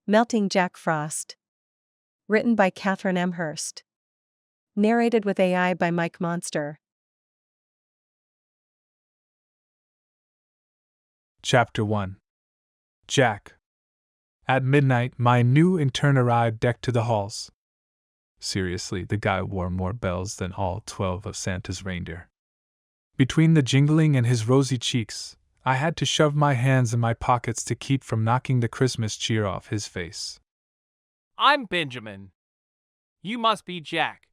Melting Jack Frost. Written by Kathryn M. Hearst. Narrated with AI by Mike Monster. Chapter 1. Jack. At midnight, my new intern arrived decked to the halls. Seriously, the guy wore more bells than all 12 of Santa's reindeer. Between the jingling and his rosy cheeks, I had to shove my hands in my pockets to keep from knocking the Christmas cheer off his face. I'm Benjamin. You must be Jack.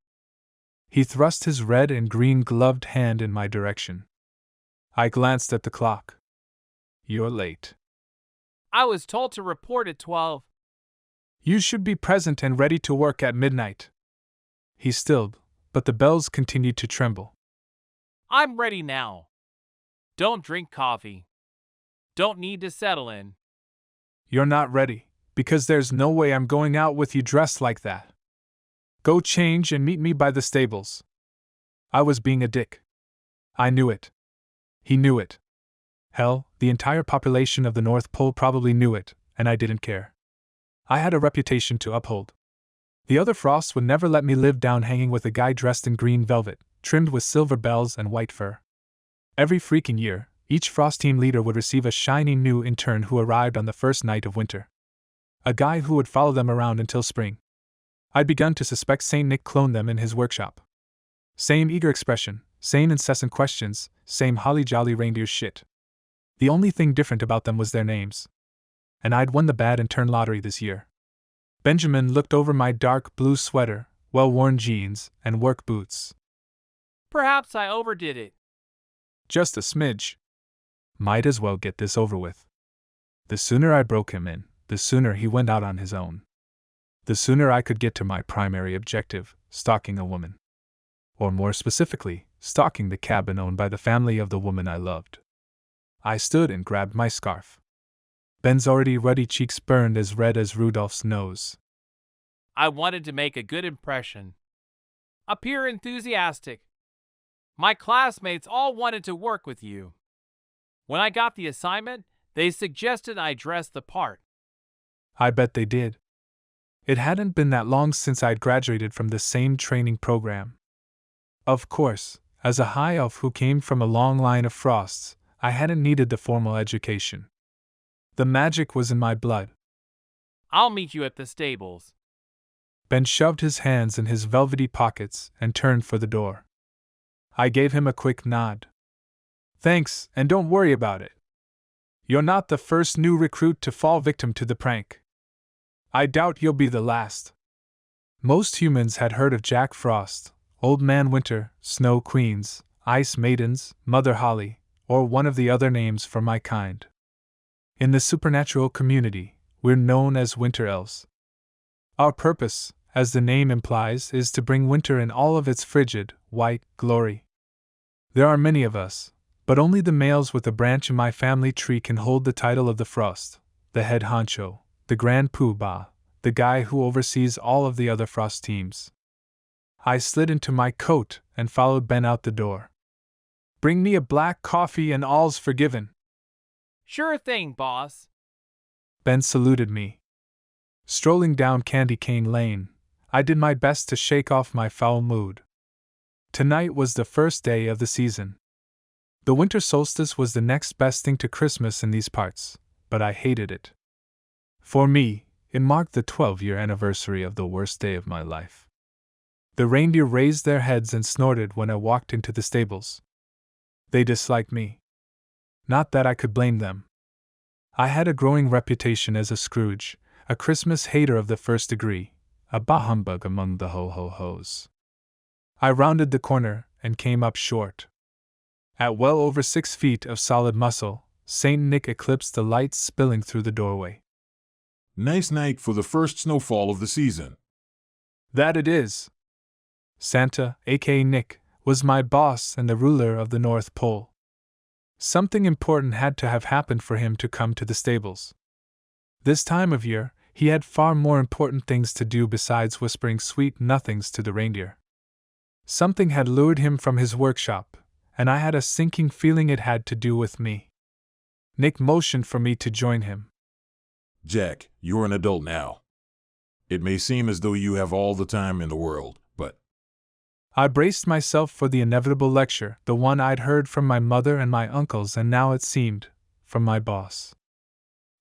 He thrust his red and green gloved hand in my direction. I glanced at the clock. You're late. I was told to report at 12. You should be present and ready to work at midnight. He stilled, but the bells continued to tremble. I'm ready now. Don't drink coffee. Don't need to settle in. You're not ready, because there's no way I'm going out with you dressed like that. Go change and meet me by the stables. I was being a dick. I knew it. He knew it. Hell, the entire population of the North Pole probably knew it, and I didn't care. I had a reputation to uphold. The other Frosts would never let me live down hanging with a guy dressed in green velvet, trimmed with silver bells and white fur. Every freaking year, each Frost team leader would receive a shiny new intern who arrived on the first night of winter. A guy who would follow them around until spring. I'd begun to suspect Saint Nick cloned them in his workshop. Same eager expression, same incessant questions, same holly jolly reindeer shit. The only thing different about them was their names. And I'd won the bad intern lottery this year. Benjamin looked over my dark blue sweater, well-worn jeans, and work boots. Perhaps I overdid it. Just a smidge. Might as well get this over with. The sooner I broke him in, the sooner he went out on his own. The sooner I could get to my primary objective, stalking a woman. Or more specifically, stalking the cabin owned by the family of the woman I loved. I stood and grabbed my scarf. Ben's already ruddy cheeks burned as red as Rudolph's nose. I wanted to make a good impression. Appear enthusiastic. My classmates all wanted to work with you. When I got the assignment, they suggested I dress the part. I bet they did. It hadn't been that long since I'd graduated from the same training program. Of course, as a high elf who came from a long line of Frosts, I hadn't needed the formal education. The magic was in my blood. I'll meet you at the stables. Ben shoved his hands in his velvety pockets and turned for the door. I gave him a quick nod. Thanks, and don't worry about it. You're not the first new recruit to fall victim to the prank. I doubt you'll be the last. Most humans had heard of Jack Frost, Old Man Winter, Snow Queens, Ice Maidens, Mother Holly, or one of the other names for my kind. In the supernatural community, we're known as Winter Elves. Our purpose, as the name implies, is to bring winter in all of its frigid, white glory. There are many of us, but only the males with a branch in my family tree can hold the title of the Frost, the head honcho, the grand poobah, the guy who oversees all of the other Frost teams. I slid into my coat and followed Ben out the door. Bring me a black coffee and all's forgiven. Sure thing, boss. Ben saluted me. Strolling down Candy Cane Lane, I did my best to shake off my foul mood. Tonight was the first day of the season. The winter solstice was the next best thing to Christmas in these parts, but I hated it. For me, it marked the 12-year anniversary of the worst day of my life. The reindeer raised their heads and snorted when I walked into the stables. They disliked me. Not that I could blame them. I had a growing reputation as a Scrooge, a Christmas hater of the first degree, a bah humbug among the ho-ho-hos. I rounded the corner and came up short. At well over 6 feet of solid muscle, Saint Nick eclipsed the lights spilling through the doorway. Nice night for the first snowfall of the season. That it is. Santa, aka Nick, was my boss and the ruler of the North Pole. Something important had to have happened for him to come to the stables. This time of year, he had far more important things to do besides whispering sweet nothings to the reindeer. Something had lured him from his workshop, and I had a sinking feeling it had to do with me. Nick motioned for me to join him. Jack, you're an adult now. It may seem as though you have all the time in the world, but I braced myself for the inevitable lecture, the one I'd heard from my mother and my uncles, and now it seemed, from my boss.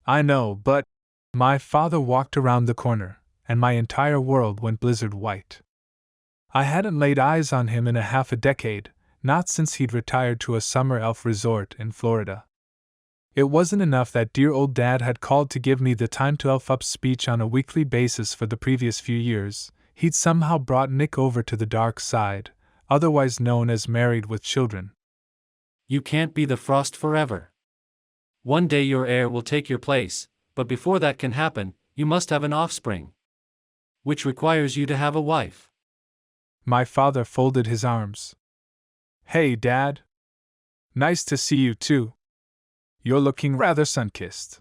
I know, but my father walked around the corner, and my entire world went blizzard white. I hadn't laid eyes on him in a half a decade, not since he'd retired to a summer elf resort in Florida. It wasn't enough that dear old dad had called to give me the time to elf up speech on a weekly basis for the previous few years. He'd somehow brought Nick over to the dark side, otherwise known as married with children. You can't be the Frost forever. One day your heir will take your place, but before that can happen, you must have an offspring. Which requires you to have a wife. My father folded his arms. Hey, Dad. Nice to see you too. You're looking rather sun-kissed.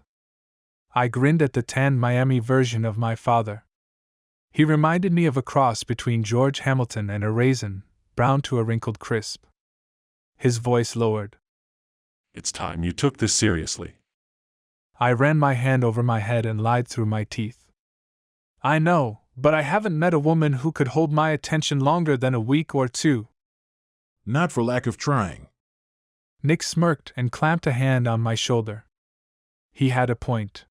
I grinned at the tanned Miami version of my father. He reminded me of a cross between George Hamilton and a raisin, brown to a wrinkled crisp. His voice lowered. It's time you took this seriously. I ran my hand over my head and lied through my teeth. I know, but I haven't met a woman who could hold my attention longer than a week or two. not for lack of trying. Nick smirked and clamped a hand on my shoulder. He had a point.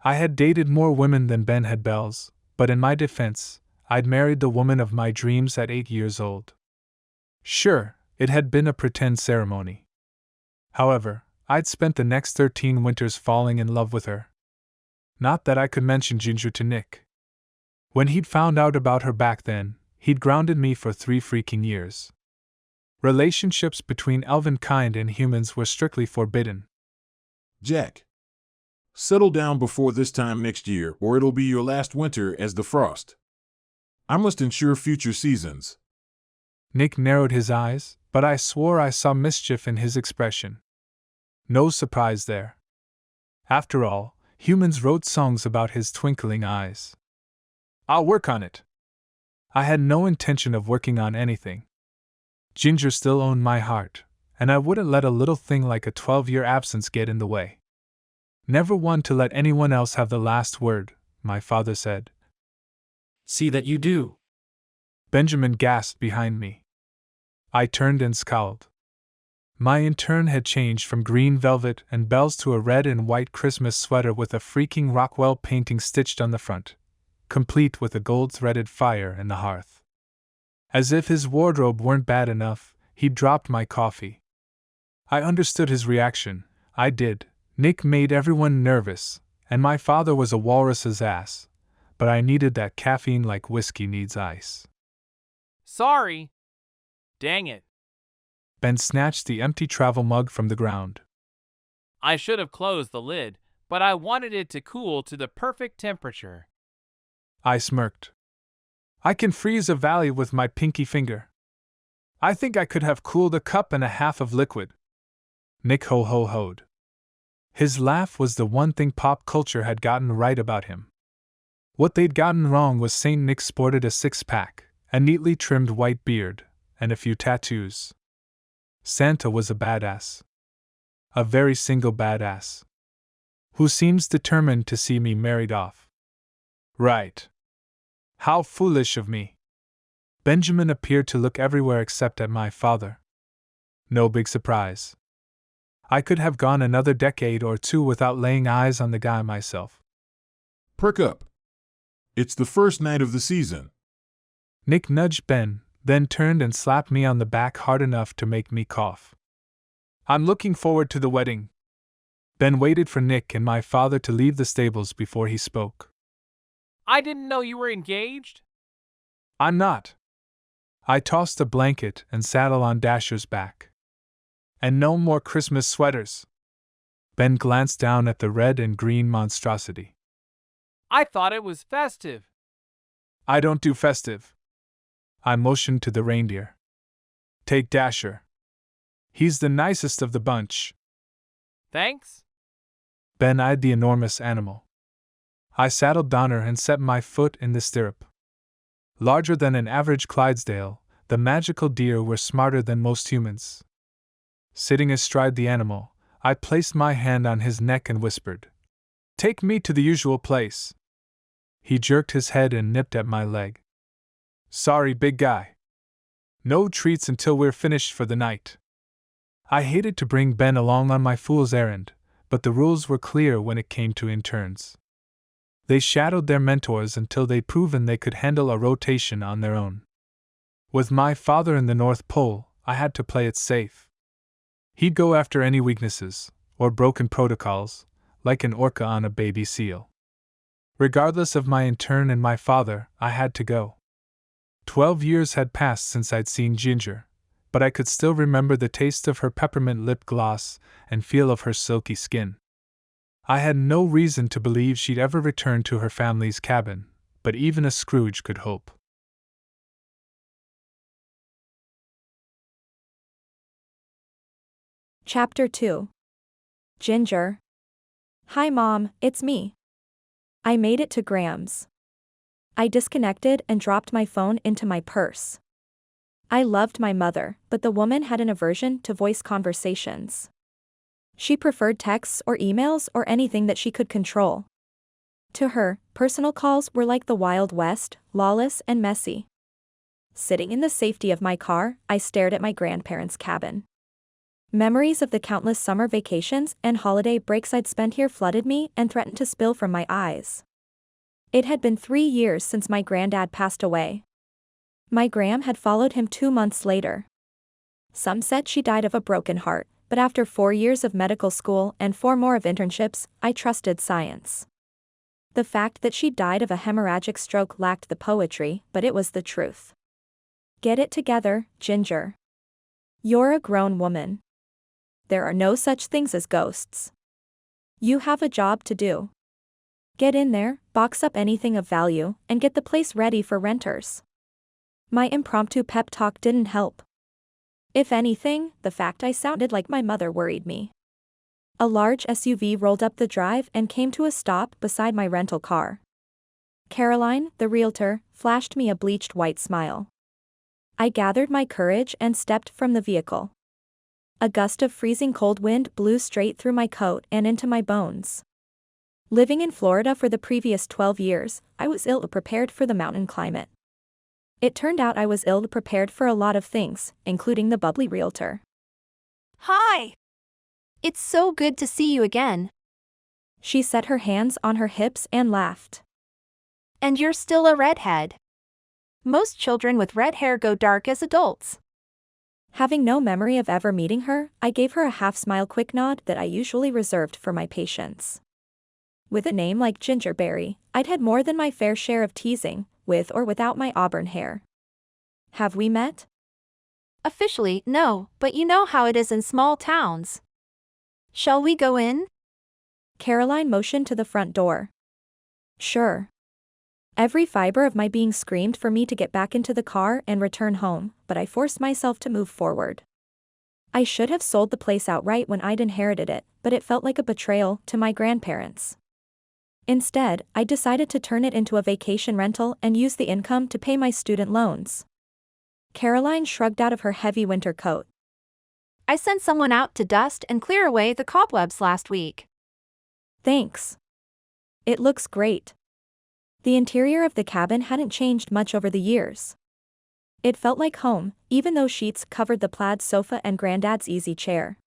I had dated more women than Ben had bells, but in my defense, I'd married the woman of my dreams at 8 years old. Sure, it had been a pretend ceremony. However, I'd spent the next 13 winters falling in love with her. Not that I could mention Ginger to Nick. When he'd found out about her back then, he'd grounded me for 3 freaking years. Relationships between elven kind and humans were strictly forbidden. Jack, settle down before this time next year, or it'll be your last winter as the Frost. I must ensure future seasons. Nick narrowed his eyes, but I swore I saw mischief in his expression. No surprise there. After all, humans wrote songs about his twinkling eyes. I'll work on it. I had no intention of working on anything. Ginger still owned my heart, and I wouldn't let a little thing like a 12-year absence get in the way. Never one to let anyone else have the last word, my father said. See that you do. Benjamin gasped behind me. I turned and scowled. My intern had changed from green velvet and bells to a red and white Christmas sweater with a freaking Rockwell painting stitched on the front, complete with a gold-threaded fire in the hearth. As if his wardrobe weren't bad enough, he dropped my coffee. I understood his reaction. I did. Nick made everyone nervous, and my father was a walrus's ass, but I needed that caffeine like whiskey needs ice. Sorry. Dang it. Ben snatched the empty travel mug from the ground. I should have closed the lid, but I wanted it to cool to the perfect temperature. I smirked. I can freeze a valley with my pinky finger. I think I could have cooled a cup and a half of liquid. Nick ho-ho-hoed. His laugh was the one thing pop culture had gotten right about him. What they'd gotten wrong was St. Nick sported a six-pack, a neatly trimmed white beard, and a few tattoos. Santa was a badass. A very single badass. Who seems determined to see me married off. Right. How foolish of me. Benjamin appeared to look everywhere except at my father. No big surprise. I could have gone another decade or two without laying eyes on the guy myself. Perk up. It's the first night of the season. Nick nudged Ben, then turned and slapped me on the back hard enough to make me cough. I'm looking forward to the wedding. Ben waited for Nick and my father to leave the stables before he spoke. I didn't know you were engaged. I'm not. I tossed a blanket and saddle on Dasher's back. And no more Christmas sweaters. Ben glanced down at the red and green monstrosity. I thought it was festive. I don't do festive. I motioned to the reindeer. Take Dasher. He's the nicest of the bunch. Thanks. Ben eyed the enormous animal. I saddled Donner and set my foot in the stirrup. Larger than an average Clydesdale, the magical deer were smarter than most humans. Sitting astride the animal, I placed my hand on his neck and whispered, Take me to the usual place. He jerked his head and nipped at my leg. Sorry, big guy. No treats until we're finished for the night. I hated to bring Ben along on my fool's errand, but the rules were clear when it came to interns. They shadowed their mentors until they'd proven they could handle a rotation on their own. With my father in the North Pole, I had to play it safe. He'd go after any weaknesses, or broken protocols, like an orca on a baby seal. Regardless of my intern and my father, I had to go. 12 years had passed since I'd seen Ginger, but I could still remember the taste of her peppermint lip gloss and feel of her silky skin. I had no reason to believe she'd ever return to her family's cabin, but even a Scrooge could hope. Chapter 2. Ginger. Hi Mom, it's me. I made it to Graham's. I disconnected and dropped my phone into my purse. I loved my mother, but the woman had an aversion to voice conversations. She preferred texts or emails or anything that she could control. To her, personal calls were like the Wild West, lawless and messy. Sitting in the safety of my car, I stared at my grandparents' cabin. Memories of the countless summer vacations and holiday breaks I'd spent here flooded me and threatened to spill from my eyes. It had been 3 years since my granddad passed away. My Gram had followed him 2 months later. Some said she died of a broken heart, but after 4 years of medical school and 4 more of internships, I trusted science. The fact that she died of a hemorrhagic stroke lacked the poetry, but it was the truth. Get it together, Ginger. You're a grown woman. There are no such things as ghosts. You have a job to do. Get in there, box up anything of value, and get the place ready for renters. My impromptu pep talk didn't help. If anything, the fact I sounded like my mother worried me. A large SUV rolled up the drive and came to a stop beside my rental car. Caroline, the realtor, flashed me a bleached white smile. I gathered my courage and stepped from the vehicle. A gust of freezing cold wind blew straight through my coat and into my bones. Living in Florida for the previous 12 years, I was ill-prepared for the mountain climate. It turned out I was ill-prepared for a lot of things, including the bubbly realtor. Hi! It's so good to see you again. She set her hands on her hips and laughed. And you're still a redhead. Most children with red hair go dark as adults. Having no memory of ever meeting her, I gave her a half-smile quick nod that I usually reserved for my patients. With a name like Gingerberry, I'd had more than my fair share of teasing, with or without my auburn hair. Have we met? Officially, no, but you know how it is in small towns. Shall we go in? Caroline motioned to the front door. Sure. Every fiber of my being screamed for me to get back into the car and return home, but I forced myself to move forward. I should have sold the place outright when I'd inherited it, but it felt like a betrayal to my grandparents. Instead, I decided to turn it into a vacation rental and use the income to pay my student loans. Caroline shrugged out of her heavy winter coat. I sent someone out to dust and clear away the cobwebs last week. Thanks. It looks great. The interior of the cabin hadn't changed much over the years. It felt like home, even though sheets covered the plaid sofa and Granddad's easy chair.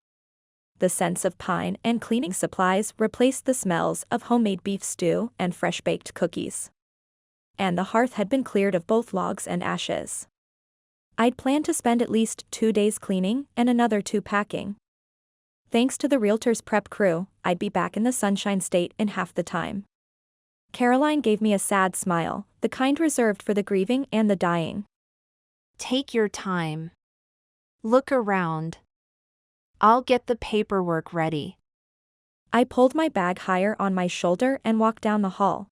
The scents of pine and cleaning supplies replaced the smells of homemade beef stew and fresh-baked cookies. And the hearth had been cleared of both logs and ashes. I'd planned to spend at least 2 days cleaning and another 2 packing. Thanks to the realtor's prep crew, I'd be back in the Sunshine State in half the time. Caroline gave me a sad smile, the kind reserved for the grieving and the dying. Take your time. Look around. I'll get the paperwork ready. I pulled my bag higher on my shoulder and walked down the hall.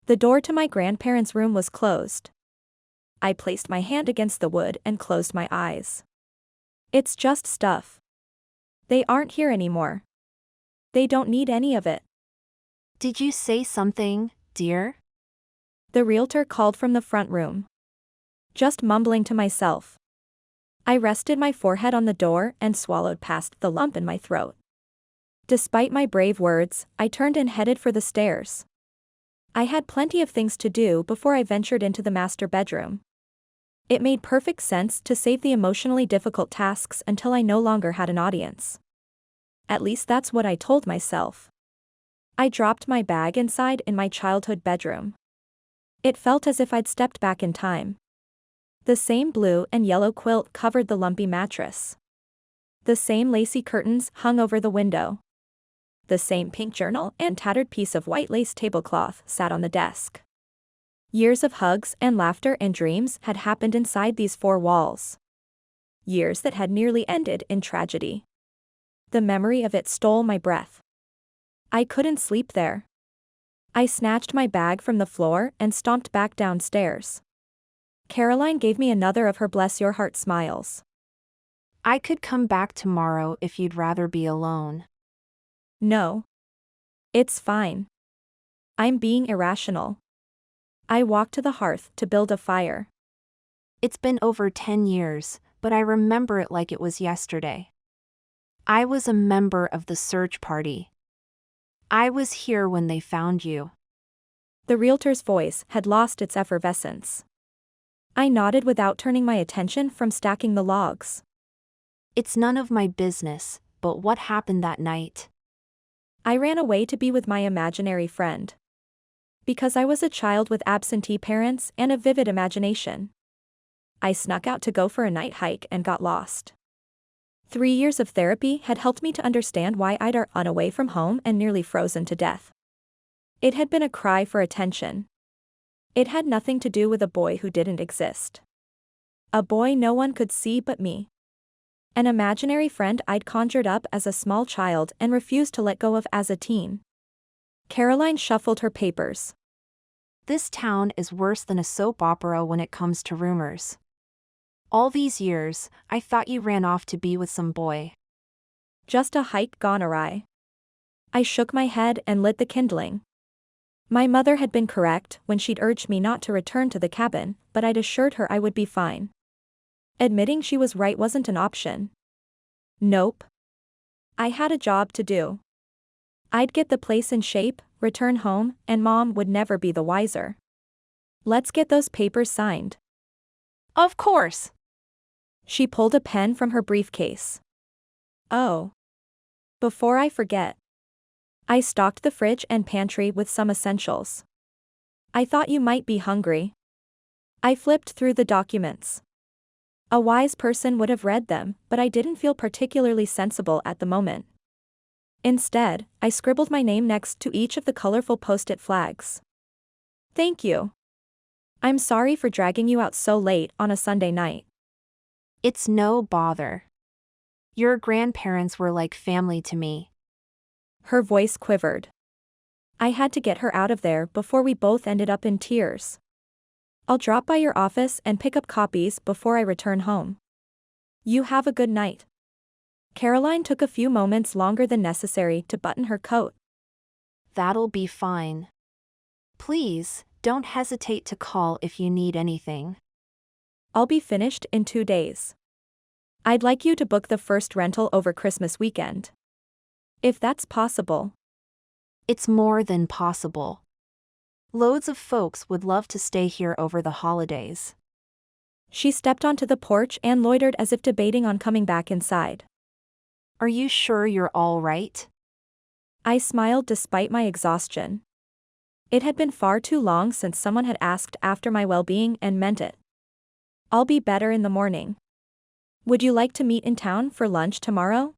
The door to my grandparents' room was closed. I placed my hand against the wood and closed my eyes. It's just stuff. They aren't here anymore. They don't need any of it. Did you say something, dear? The realtor called from the front room. Just mumbling to myself. I rested my forehead on the door and swallowed past the lump in my throat. Despite my brave words, I turned and headed for the stairs. I had plenty of things to do before I ventured into the master bedroom. It made perfect sense to save the emotionally difficult tasks until I no longer had an audience. At least that's what I told myself. I dropped my bag inside in my childhood bedroom. It felt as if I'd stepped back in time. The same blue and yellow quilt covered the lumpy mattress. The same lacy curtains hung over the window. The same pink journal and tattered piece of white lace tablecloth sat on the desk. Years of hugs and laughter and dreams had happened inside these four walls. Years that had nearly ended in tragedy. The memory of it stole my breath. I couldn't sleep there. I snatched my bag from the floor and stomped back downstairs. Caroline gave me another of her bless your heart smiles. I could come back tomorrow if you'd rather be alone. No. It's fine. I'm being irrational. I walked to the hearth to build a fire. It's been over 10 years, but I remember it like it was yesterday. I was a member of the search party. I was here when they found you. The realtor's voice had lost its effervescence. I nodded without turning my attention from stacking the logs. It's none of my business, but what happened that night? I ran away to be with my imaginary friend. Because I was a child with absentee parents and a vivid imagination. I snuck out to go for a night hike and got lost. 3 years of therapy had helped me to understand why I'd run away from home and nearly frozen to death. It had been a cry for attention. It had nothing to do with a boy who didn't exist. A boy no one could see but me. An imaginary friend I'd conjured up as a small child and refused to let go of as a teen. Caroline shuffled her papers. This town is worse than a soap opera when it comes to rumors. All these years, I thought you ran off to be with some boy. Just a hike gone awry. I shook my head and lit the kindling. My mother had been correct when she'd urged me not to return to the cabin, but I'd assured her I would be fine. Admitting she was right wasn't an option. Nope. I had a job to do. I'd get the place in shape, return home, and Mom would never be the wiser. Let's get those papers signed. Of course. She pulled a pen from her briefcase. Oh. Before I forget. I stocked the fridge and pantry with some essentials. I thought you might be hungry. I flipped through the documents. A wise person would have read them, but I didn't feel particularly sensible at the moment. Instead, I scribbled my name next to each of the colorful post-it flags. Thank you. I'm sorry for dragging you out so late on a Sunday night. It's no bother. Your grandparents were like family to me. Her voice quivered. I had to get her out of there before we both ended up in tears. I'll drop by your office and pick up copies before I return home. You have a good night. Caroline took a few moments longer than necessary to button her coat. That'll be fine. Please, don't hesitate to call if you need anything. I'll be finished in 2 days. I'd like you to book the first rental over Christmas weekend. If that's possible. It's more than possible. Loads of folks would love to stay here over the holidays. She stepped onto the porch and loitered as if debating on coming back inside. Are you sure you're all right? I smiled despite my exhaustion. It had been far too long since someone had asked after my well-being and meant it. I'll be better in the morning. Would you like to meet in town for lunch tomorrow?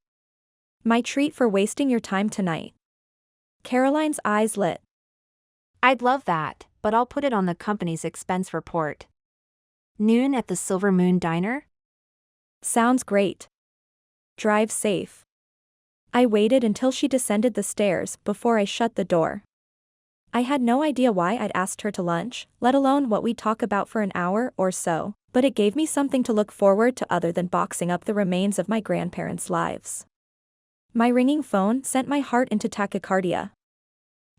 My treat for wasting your time tonight. Caroline's eyes lit. I'd love that, but I'll put it on the company's expense report. Noon at the Silver Moon Diner? Sounds great. Drive safe. I waited until she descended the stairs before I shut the door. I had no idea why I'd asked her to lunch, let alone what we'd talk about for an hour or so, but it gave me something to look forward to other than boxing up the remains of my grandparents' lives. My ringing phone sent my heart into tachycardia.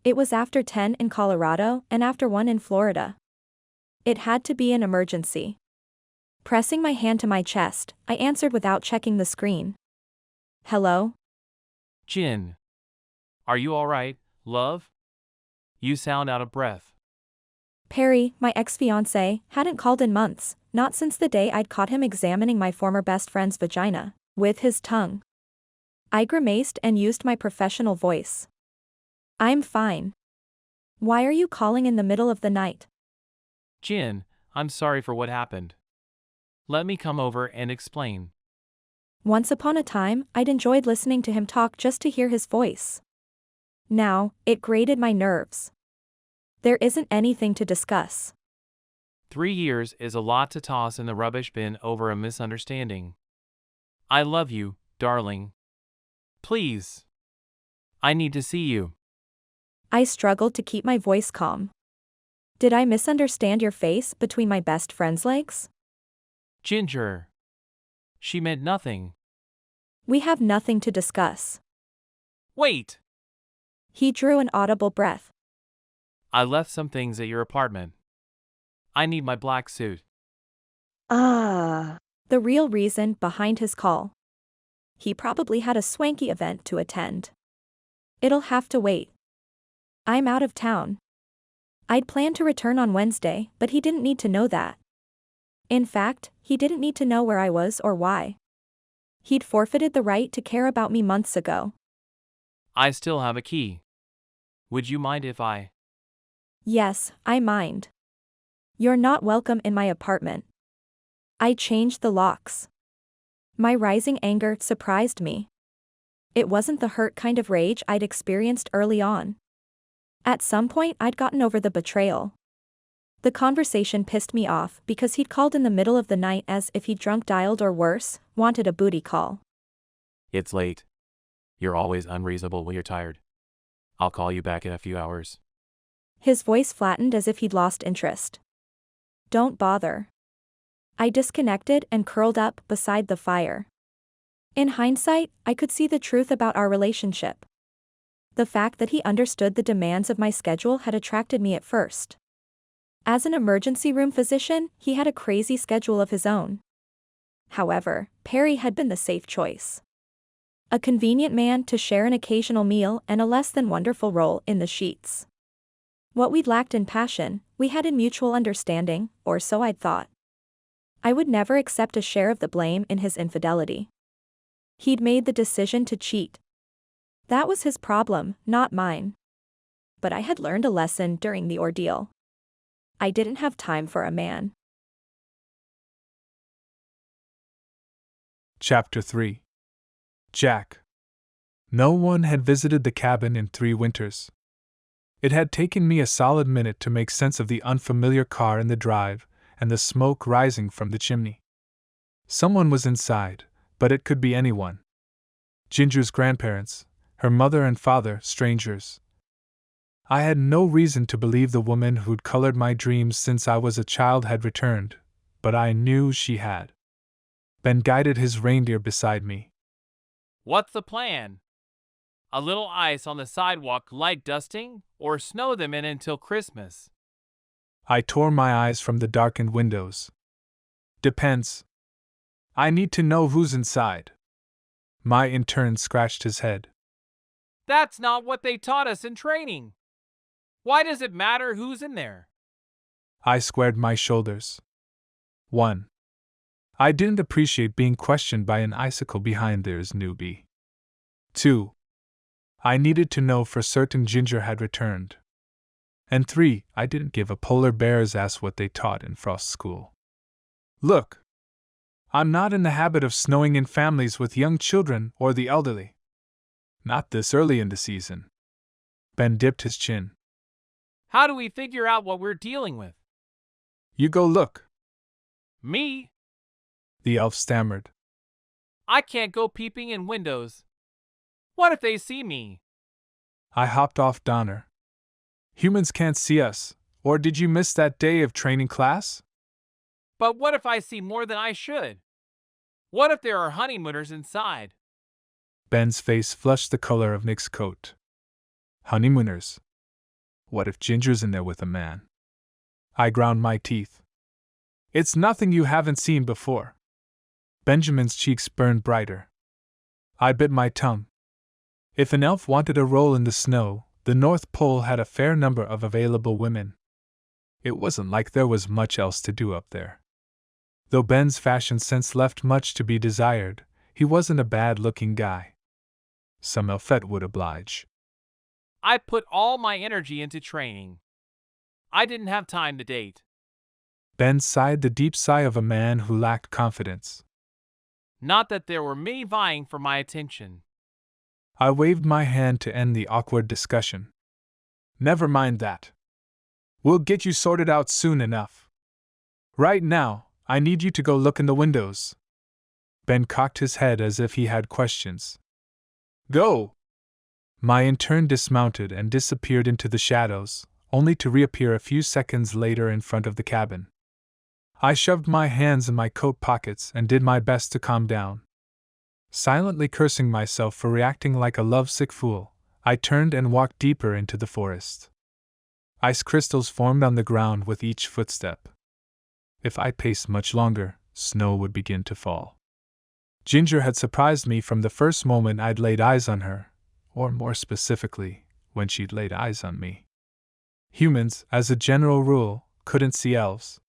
It was after 10 in Colorado and after 1 in Florida. It had to be an emergency. Pressing my hand to my chest, I answered without checking the screen. Hello? Jin. Are you all right, love? You sound out of breath. Perry, my ex-fiancé, hadn't called in months, not since the day I'd caught him examining my former best friend's vagina with his tongue. I grimaced and used my professional voice. I'm fine. Why are you calling in the middle of the night? Jin, I'm sorry for what happened. Let me come over and explain. Once upon a time, I'd enjoyed listening to him talk just to hear his voice. Now, it grated my nerves. There isn't anything to discuss. 3 years is a lot to toss in the rubbish bin over a misunderstanding. I love you, darling. Please. I need to see you. I struggled to keep my voice calm. Did I misunderstand your face between my best friend's legs? Ginger. She meant nothing. We have nothing to discuss. Wait! He drew an audible breath. I left some things at your apartment. I need my black suit. The real reason behind his call. He probably had a swanky event to attend. It'll have to wait. I'm out of town. I'd planned to return on Wednesday, but he didn't need to know that. In fact, he didn't need to know where I was or why. He'd forfeited the right to care about me months ago. I still have a key. Would you mind if I... Yes, I mind. You're not welcome in my apartment. I changed the locks. My rising anger surprised me. It wasn't the hurt kind of rage I'd experienced early on. At some point I'd gotten over the betrayal. The conversation pissed me off because he'd called in the middle of the night as if he'd drunk dialed or worse, wanted a booty call. It's late. You're always unreasonable when you're tired. I'll call you back in a few hours. His voice flattened as if he'd lost interest. Don't bother. I disconnected and curled up beside the fire. In hindsight, I could see the truth about our relationship. The fact that he understood the demands of my schedule had attracted me at first. As an emergency room physician, he had a crazy schedule of his own. However, Perry had been the safe choice. A convenient man to share an occasional meal and a less than wonderful role in the sheets. What we'd lacked in passion, we had in mutual understanding, or so I'd thought. I would never accept a share of the blame in his infidelity. He'd made the decision to cheat. That was his problem, not mine. But I had learned a lesson during the ordeal. I didn't have time for a man. Chapter 3. Jack. No one had visited the cabin in 3 winters. It had taken me a solid minute to make sense of the unfamiliar car in the drive and the smoke rising from the chimney. Someone was inside, but it could be anyone. Ginger's grandparents, her mother and father, strangers. I had no reason to believe the woman who'd colored my dreams since I was a child had returned, but I knew she had. Ben guided his reindeer beside me. What's the plan? A little ice on the sidewalk light dusting, or snow them in until Christmas? I tore my eyes from the darkened windows. Depends. I need to know who's inside. My intern scratched his head. That's not what they taught us in training. Why does it matter who's in there? I squared my shoulders. 1. I didn't appreciate being questioned by an icicle behind there's newbie. 2. I needed to know for certain Ginger had returned. And 3. I didn't give a polar bear's ass what they taught in Frost School. Look. I'm not in the habit of snowing in families with young children or the elderly. Not this early in the season. Ben dipped his chin. How do we figure out what we're dealing with? You go look. Me? The elf stammered. I can't go peeping in windows. What if they see me? I hopped off Donner. Humans can't see us, or did you miss that day of training class? But what if I see more than I should? What if there are honeymooners inside? Ben's face flushed the color of Nick's coat. Honeymooners? What if Ginger's in there with a man? I ground my teeth. It's nothing you haven't seen before. Benjamin's cheeks burned brighter. I bit my tongue. If an elf wanted a role in the snow, the North Pole had a fair number of available women. It wasn't like there was much else to do up there. Though Ben's fashion sense left much to be desired, he wasn't a bad-looking guy. Some elfette would oblige. I put all my energy into training. I didn't have time to date. Ben sighed the deep sigh of a man who lacked confidence. Not that there were many vying for my attention. I waved my hand to end the awkward discussion. Never mind that. We'll get you sorted out soon enough. Right now, I need you to go look in the windows. Ben cocked his head as if he had questions. Go! My intern dismounted and disappeared into the shadows, only to reappear a few seconds later in front of the cabin. I shoved my hands in my coat pockets and did my best to calm down. Silently cursing myself for reacting like a lovesick fool, I turned and walked deeper into the forest. Ice crystals formed on the ground with each footstep. If I paced much longer, snow would begin to fall. Ginger had surprised me from the first moment I'd laid eyes on her, or more specifically, when she'd laid eyes on me. Humans, as a general rule, couldn't see elves.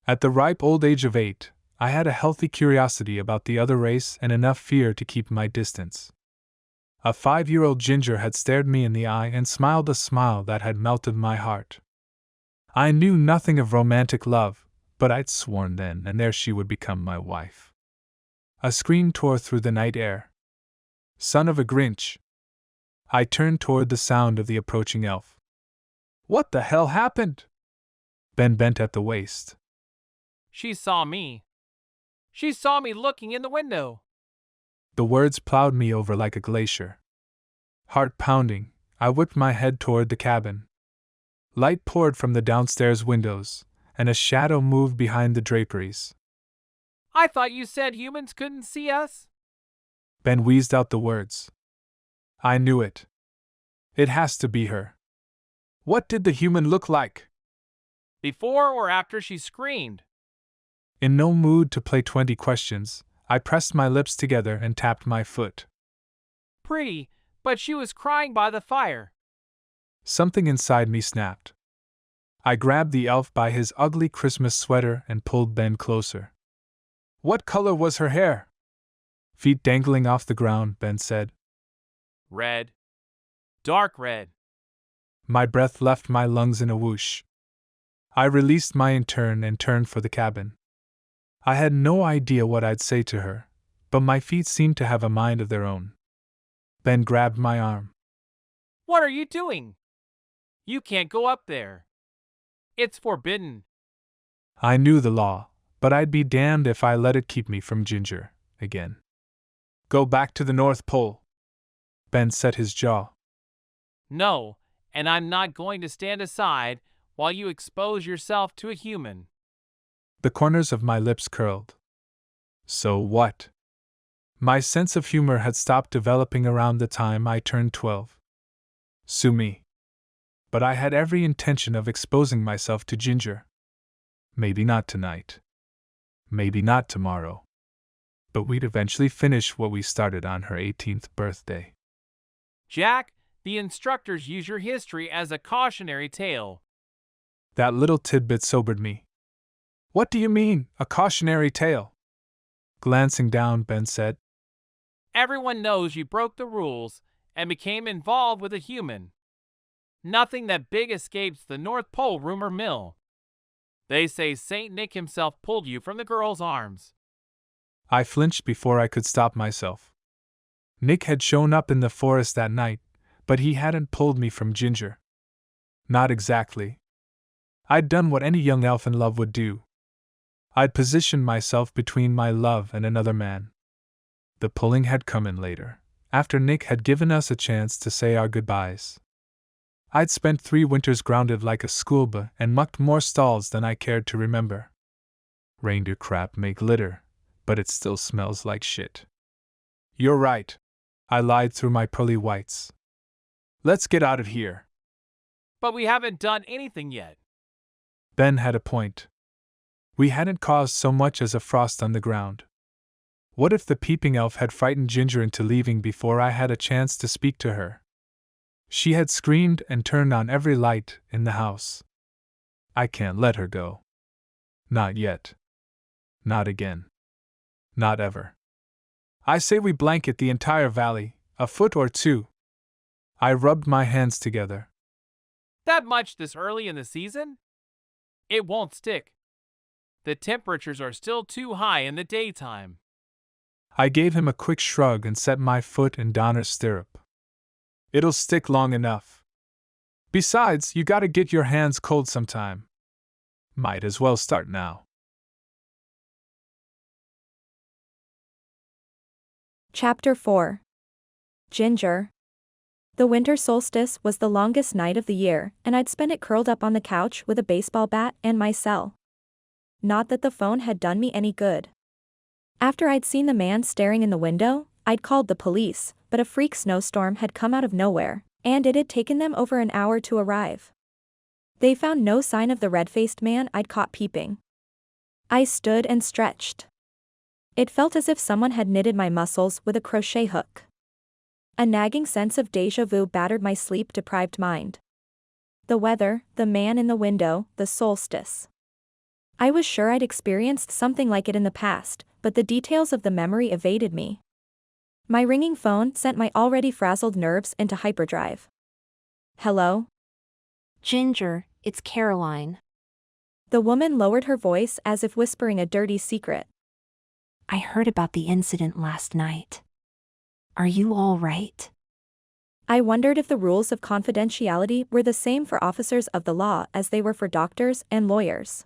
At the ripe old age of 8, I had a healthy curiosity about the other race and enough fear to keep my distance. A 5-year-old Ginger had stared me in the eye and smiled a smile that had melted my heart. I knew nothing of romantic love, but I'd sworn then and there she would become my wife. A scream tore through the night air. Son of a Grinch! I turned toward the sound of the approaching elf. What the hell happened? Ben bent at the waist. She saw me. She saw me looking in the window. The words plowed me over like a glacier. Heart pounding, I whipped my head toward the cabin. Light poured from the downstairs windows, and a shadow moved behind the draperies. I thought you said humans couldn't see us? Ben wheezed out the words. I knew it. It has to be her. What did the human look like? Before or after she screamed? In no mood to play 20 questions, I pressed my lips together and tapped my foot. Pretty, but she was crying by the fire. Something inside me snapped. I grabbed the elf by his ugly Christmas sweater and pulled Ben closer. What color was her hair? Feet dangling off the ground, Ben said. Red. Dark red. My breath left my lungs in a whoosh. I released my intern and turned for the cabin. I had no idea what I'd say to her, but my feet seemed to have a mind of their own. Ben grabbed my arm. What are you doing? You can't go up there. It's forbidden. I knew the law, but I'd be damned if I let it keep me from Ginger again. Go back to the North Pole. Ben set his jaw. No, and I'm not going to stand aside while you expose yourself to a human. The corners of my lips curled. So what? My sense of humor had stopped developing around the time I turned 12. Sue me. But I had every intention of exposing myself to Ginger. Maybe not tonight. Maybe not tomorrow. But we'd eventually finish what we started on her 18th birthday. Jack, the instructors use your history as a cautionary tale. That little tidbit sobered me. What do you mean, a cautionary tale? Glancing down, Ben said. Everyone knows you broke the rules and became involved with a human. Nothing that big escapes the North Pole rumor mill. They say Saint Nick himself pulled you from the girl's arms. I flinched before I could stop myself. Nick had shown up in the forest that night, but he hadn't pulled me from Ginger. Not exactly. I'd done what any young elf in love would do. I'd positioned myself between my love and another man. The pulling had come in later, after Nick had given us a chance to say our goodbyes. I'd spent 3 winters grounded like a schoolboy and mucked more stalls than I cared to remember. Reindeer crap may glitter, but it still smells like shit. You're right, I lied through my pearly whites. Let's get out of here. But we haven't done anything yet. Ben had a point. We hadn't caused so much as a frost on the ground. What if the peeping elf had frightened Ginger into leaving before I had a chance to speak to her? She had screamed and turned on every light in the house. I can't let her go. Not yet. Not again. Not ever. I say we blanket the entire valley, a foot or two. I rubbed my hands together. That much this early in the season? It won't stick. The temperatures are still too high in the daytime. I gave him a quick shrug and set my foot in Donner's stirrup. It'll stick long enough. Besides, you gotta get your hands cold sometime. Might as well start now. Chapter 4. Ginger. The winter solstice was the longest night of the year, and I'd spent it curled up on the couch with a baseball bat and my cell. Not that the phone had done me any good. After I'd seen the man staring in the window, I'd called the police, but a freak snowstorm had come out of nowhere, and it had taken them over an hour to arrive. They found no sign of the red-faced man I'd caught peeping. I stood and stretched. It felt as if someone had knitted my muscles with a crochet hook. A nagging sense of déjà vu battered my sleep-deprived mind. The weather, the man in the window, the solstice. I was sure I'd experienced something like it in the past, but the details of the memory evaded me. My ringing phone sent my already frazzled nerves into hyperdrive. Hello? Ginger, it's Caroline. The woman lowered her voice as if whispering a dirty secret. I heard about the incident last night. Are you all right? I wondered if the rules of confidentiality were the same for officers of the law as they were for doctors and lawyers.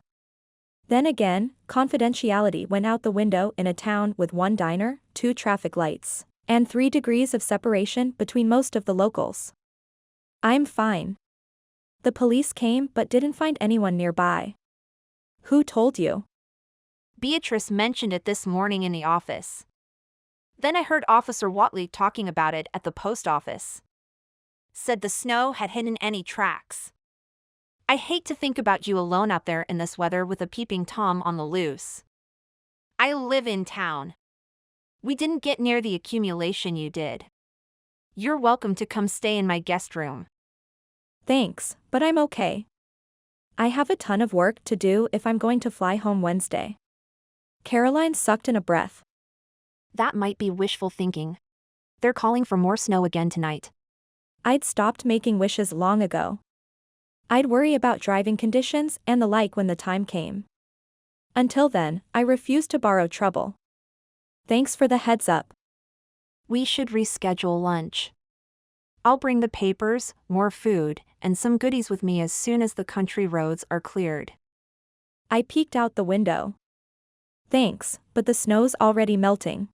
Then again, confidentiality went out the window in a town with 1 diner, 2 traffic lights, and 3 degrees of separation between most of the locals. I'm fine. The police came but didn't find anyone nearby. Who told you? Beatrice mentioned it this morning in the office. Then I heard Officer Watley talking about it at the post office. Said the snow had hidden any tracks. I hate to think about you alone out there in this weather with a peeping Tom on the loose. I live in town. We didn't get near the accumulation you did. You're welcome to come stay in my guest room. Thanks, but I'm okay. I have a ton of work to do if I'm going to fly home Wednesday. Caroline sucked in a breath. That might be wishful thinking. They're calling for more snow again tonight. I'd stopped making wishes long ago. I'd worry about driving conditions and the like when the time came. Until then, I refused to borrow trouble. Thanks for the heads up. We should reschedule lunch. I'll bring the papers, more food, and some goodies with me as soon as the country roads are cleared. I peeked out the window. Thanks, but the snow's already melting.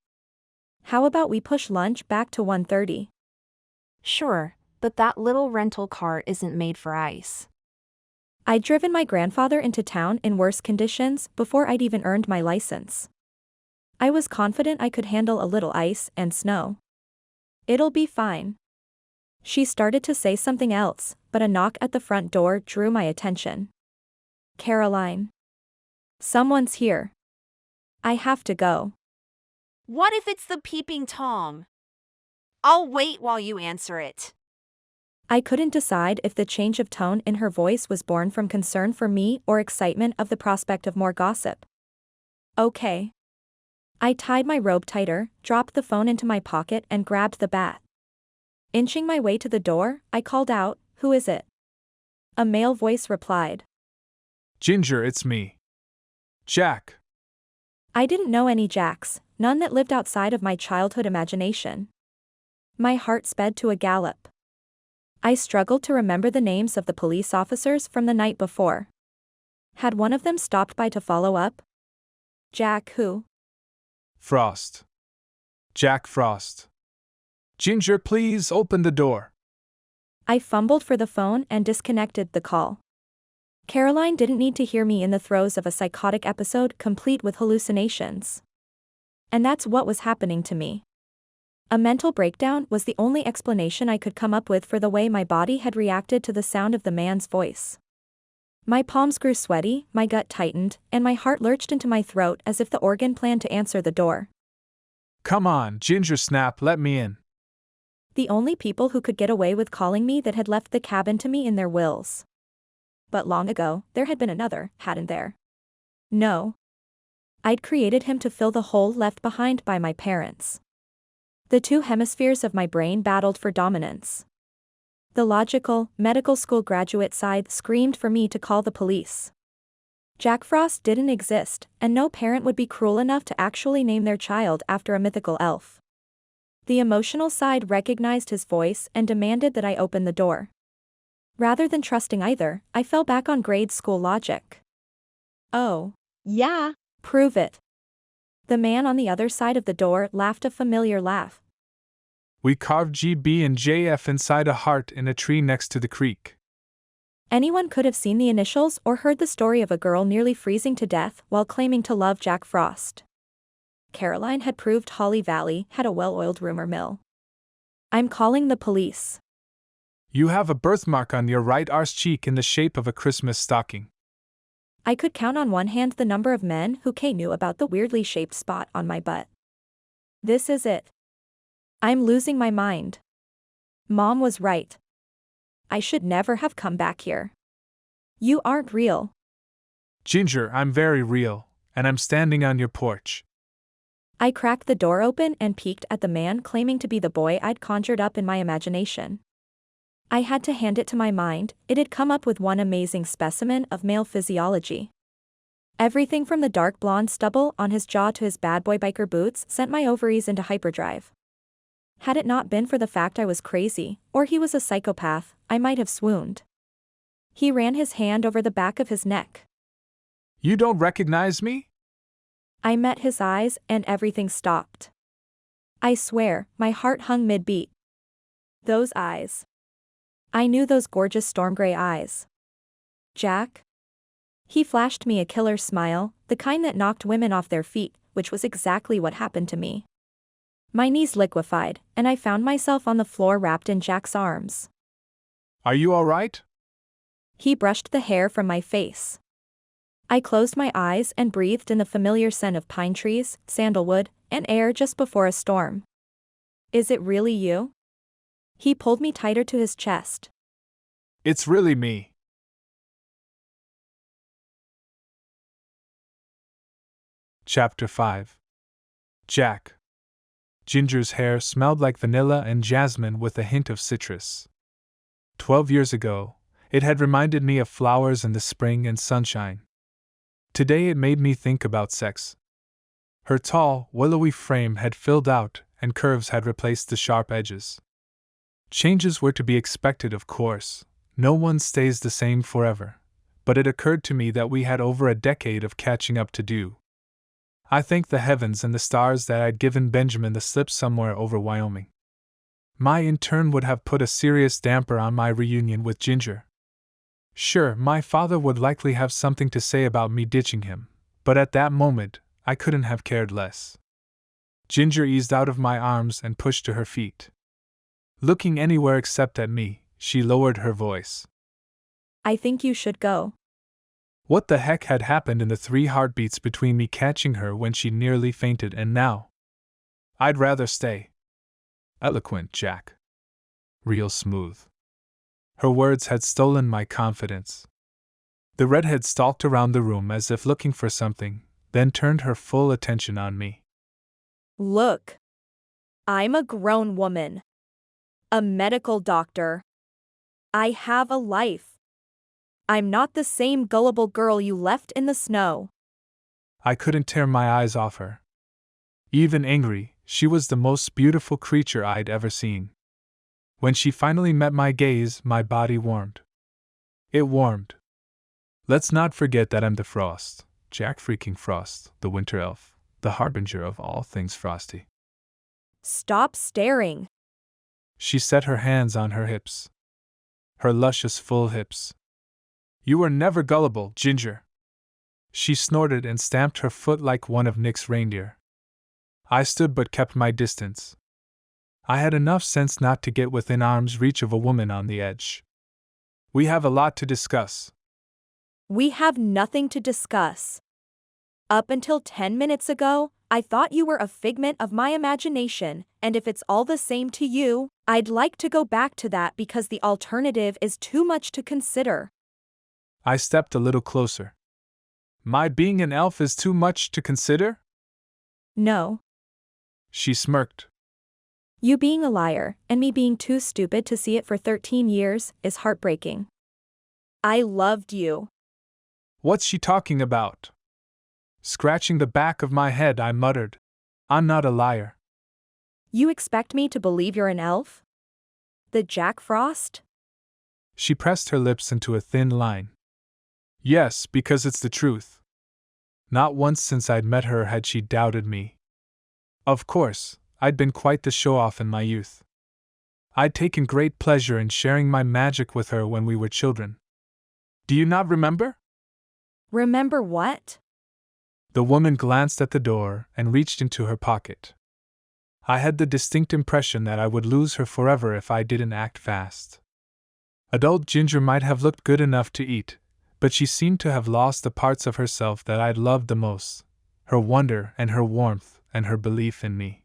How about we push lunch back to 1:30? Sure, but that little rental car isn't made for ice. I'd driven my grandfather into town in worse conditions before I'd even earned my license. I was confident I could handle a little ice and snow. It'll be fine. She started to say something else, but a knock at the front door drew my attention. Caroline. Someone's here. I have to go. What if it's the peeping Tom? I'll wait while you answer it. I couldn't decide if the change of tone in her voice was born from concern for me or excitement of the prospect of more gossip. Okay. I tied my robe tighter, dropped the phone into my pocket and grabbed the bat. Inching my way to the door, I called out, "Who is it?" A male voice replied. Ginger, it's me. Jack. I didn't know any Jacks, none that lived outside of my childhood imagination. My heart sped to a gallop. I struggled to remember the names of the police officers from the night before. Had one of them stopped by to follow up? Jack who? Frost. Jack Frost. Ginger, please open the door. I fumbled for the phone and disconnected the call. Caroline didn't need to hear me in the throes of a psychotic episode complete with hallucinations. And that's what was happening to me. A mental breakdown was the only explanation I could come up with for the way my body had reacted to the sound of the man's voice. My palms grew sweaty, my gut tightened, and my heart lurched into my throat as if the organ planned to answer the door. Come on, Ginger Snap, let me in. The only people who could get away with calling me that had left the cabin to me in their wills. But long ago, there had been another, hadn't there? No. I'd created him to fill the hole left behind by my parents. The two hemispheres of my brain battled for dominance. The logical, medical school graduate side screamed for me to call the police. Jack Frost didn't exist, and no parent would be cruel enough to actually name their child after a mythical elf. The emotional side recognized his voice and demanded that I open the door. Rather than trusting either, I fell back on grade school logic. Oh, yeah, prove it. The man on the other side of the door laughed a familiar laugh. We carved GB and JF inside a heart in a tree next to the creek. Anyone could have seen the initials or heard the story of a girl nearly freezing to death while claiming to love Jack Frost. Caroline had proved Holly Valley had a well-oiled rumor mill. I'm calling the police. You have a birthmark on your right arse cheek in the shape of a Christmas stocking. I could count on one hand the number of men who knew about the weirdly shaped spot on my butt. This is it. I'm losing my mind. Mom was right. I should never have come back here. You aren't real. Ginger, I'm very real, and I'm standing on your porch. I cracked the door open and peeked at the man claiming to be the boy I'd conjured up in my imagination. I had to hand it to my mind, it had come up with one amazing specimen of male physiology. Everything from the dark blonde stubble on his jaw to his bad boy biker boots sent my ovaries into hyperdrive. Had it not been for the fact I was crazy, or he was a psychopath, I might have swooned. He ran his hand over the back of his neck. You don't recognize me? I met his eyes and everything stopped. I swear, my heart hung mid-beat. Those eyes. I knew those gorgeous storm gray eyes. Jack? He flashed me a killer smile, the kind that knocked women off their feet, which was exactly what happened to me. My knees liquefied, and I found myself on the floor wrapped in Jack's arms. Are you all right? He brushed the hair from my face. I closed my eyes and breathed in the familiar scent of pine trees, sandalwood, and air just before a storm. Is it really you? He pulled me tighter to his chest. It's really me. Chapter 5. Jack. Ginger's hair smelled like vanilla and jasmine with a hint of citrus. 12 years ago, it had reminded me of flowers in the spring and sunshine. Today it made me think about sex. Her tall, willowy frame had filled out, and curves had replaced the sharp edges. Changes were to be expected, of course. No one stays the same forever. But it occurred to me that we had over a decade of catching up to do. I thanked the heavens and the stars that I'd given Benjamin the slip somewhere over Wyoming. My intern would have put a serious damper on my reunion with Ginger. Sure, my father would likely have something to say about me ditching him, but at that moment, I couldn't have cared less. Ginger eased out of my arms and pushed to her feet. Looking anywhere except at me, she lowered her voice. I think you should go. What the heck had happened in the 3 heartbeats between me catching her when she nearly fainted and now? I'd rather stay. Eloquent, Jack. Real smooth. Her words had stolen my confidence. The redhead stalked around the room as if looking for something, then turned her full attention on me. Look. I'm a grown woman. A medical doctor. I have a life. I'm not the same gullible girl you left in the snow. I couldn't tear my eyes off her. Even angry, she was the most beautiful creature I'd ever seen. When she finally met my gaze, my body warmed. It warmed. Let's not forget that I'm the Frost, Jack freaking Frost, the winter elf, the harbinger of all things frosty. Stop staring. She set her hands on her hips. Her luscious full hips. You were never gullible, Ginger. She snorted and stamped her foot like one of Nick's reindeer. I stood but kept my distance. I had enough sense not to get within arm's reach of a woman on the edge. We have a lot to discuss. We have nothing to discuss. Up until 10 minutes ago, I thought you were a figment of my imagination, and if it's all the same to you, I'd like to go back to that because the alternative is too much to consider. I stepped a little closer. My being an elf is too much to consider? No. She smirked. You being a liar, and me being too stupid to see it for 13 years, is heartbreaking. I loved you. What's she talking about? Scratching the back of my head, I muttered. I'm not a liar. You expect me to believe you're an elf? The Jack Frost? She pressed her lips into a thin line. Yes, because it's the truth. Not once since I'd met her had she doubted me. Of course, I'd been quite the show-off in my youth. I'd taken great pleasure in sharing my magic with her when we were children. Do you not remember? Remember what? The woman glanced at the door and reached into her pocket. I had the distinct impression that I would lose her forever if I didn't act fast. Adult Ginger might have looked good enough to eat, but she seemed to have lost the parts of herself that I'd loved the most, her wonder and her warmth and her belief in me.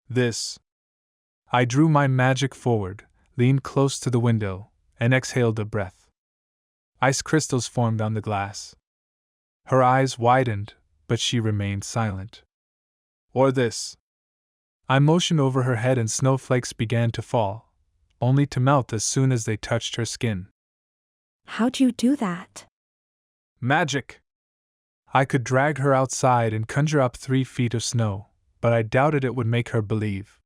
This. I drew my magic forward, leaned close to the window, and exhaled a breath. Ice crystals formed on the glass. Her eyes widened, but she remained silent. Or this. I motioned over her head and snowflakes began to fall, only to melt as soon as they touched her skin. How'd you do that? Magic! I could drag her outside and conjure up 3 feet of snow, but I doubted it would make her believe.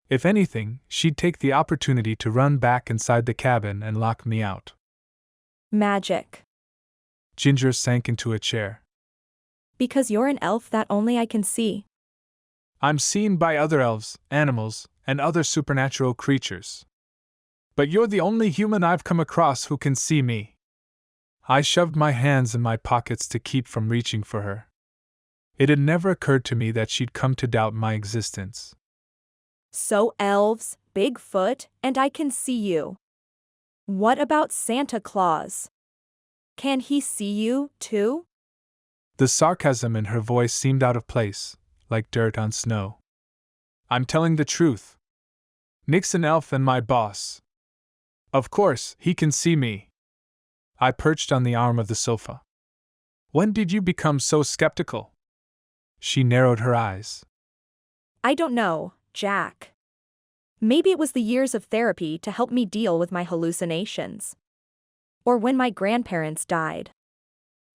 If anything, she'd take the opportunity to run back inside the cabin and lock me out. Magic. Ginger sank into a chair. Because you're an elf that only I can see. I'm seen by other elves, animals, and other supernatural creatures. But you're the only human I've come across who can see me. I shoved my hands in my pockets to keep from reaching for her. It had never occurred to me that she'd come to doubt my existence. So elves, Bigfoot, and I can see you. What about Santa Claus? Can he see you, too? The sarcasm in her voice seemed out of place, like dirt on snow. I'm telling the truth. Nick's an elf and my boss. Of course, he can see me. I perched on the arm of the sofa. When did you become so skeptical? She narrowed her eyes. I don't know, Jack. Maybe it was the years of therapy to help me deal with my hallucinations. Or when my grandparents died.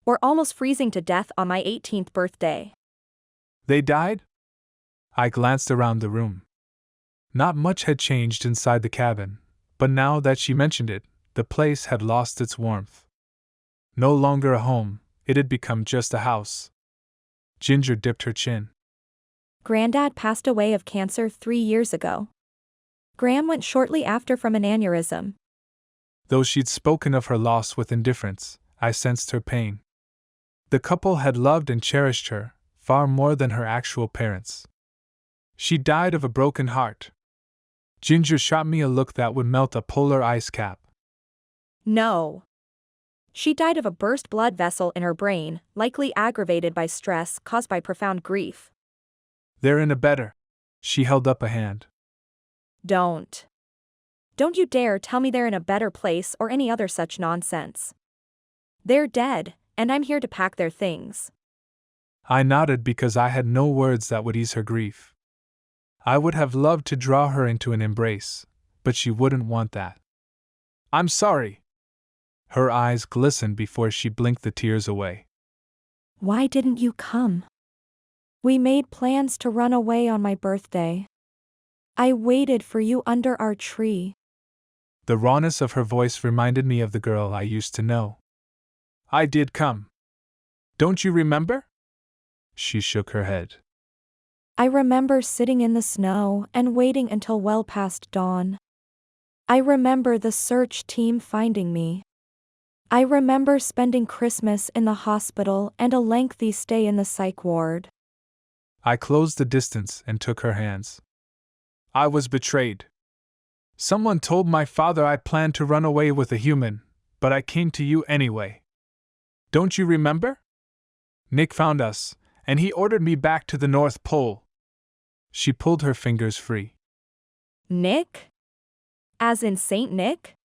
Or almost freezing to death on my 18th birthday. They died? I glanced around the room. Not much had changed inside the cabin, but now that she mentioned it, the place had lost its warmth. No longer a home, it had become just a house. Ginger dipped her chin. Granddad passed away of cancer 3 years ago. Gram went shortly after from an aneurysm. Though she'd spoken of her loss with indifference, I sensed her pain. The couple had loved and cherished her, far more than her actual parents. She died of a broken heart. Ginger shot me a look that would melt a polar ice cap. No. She died of a burst blood vessel in her brain, likely aggravated by stress caused by profound grief. They're in a better. She held up a hand. Don't. Don't you dare tell me they're in a better place or any other such nonsense. They're dead, and I'm here to pack their things. I nodded because I had no words that would ease her grief. I would have loved to draw her into an embrace, but she wouldn't want that. I'm sorry. Her eyes glistened before she blinked the tears away. Why didn't you come? We made plans to run away on my birthday. I waited for you under our tree. The rawness of her voice reminded me of the girl I used to know. I did come. Don't you remember? She shook her head. I remember sitting in the snow and waiting until well past dawn. I remember the search team finding me. I remember spending Christmas in the hospital and a lengthy stay in the psych ward. I closed the distance and took her hands. I was betrayed. Someone told my father I planned to run away with a human, but I came to you anyway. Don't you remember? Nick found us, and he ordered me back to the North Pole. She pulled her fingers free. Nick? As in Saint Nick?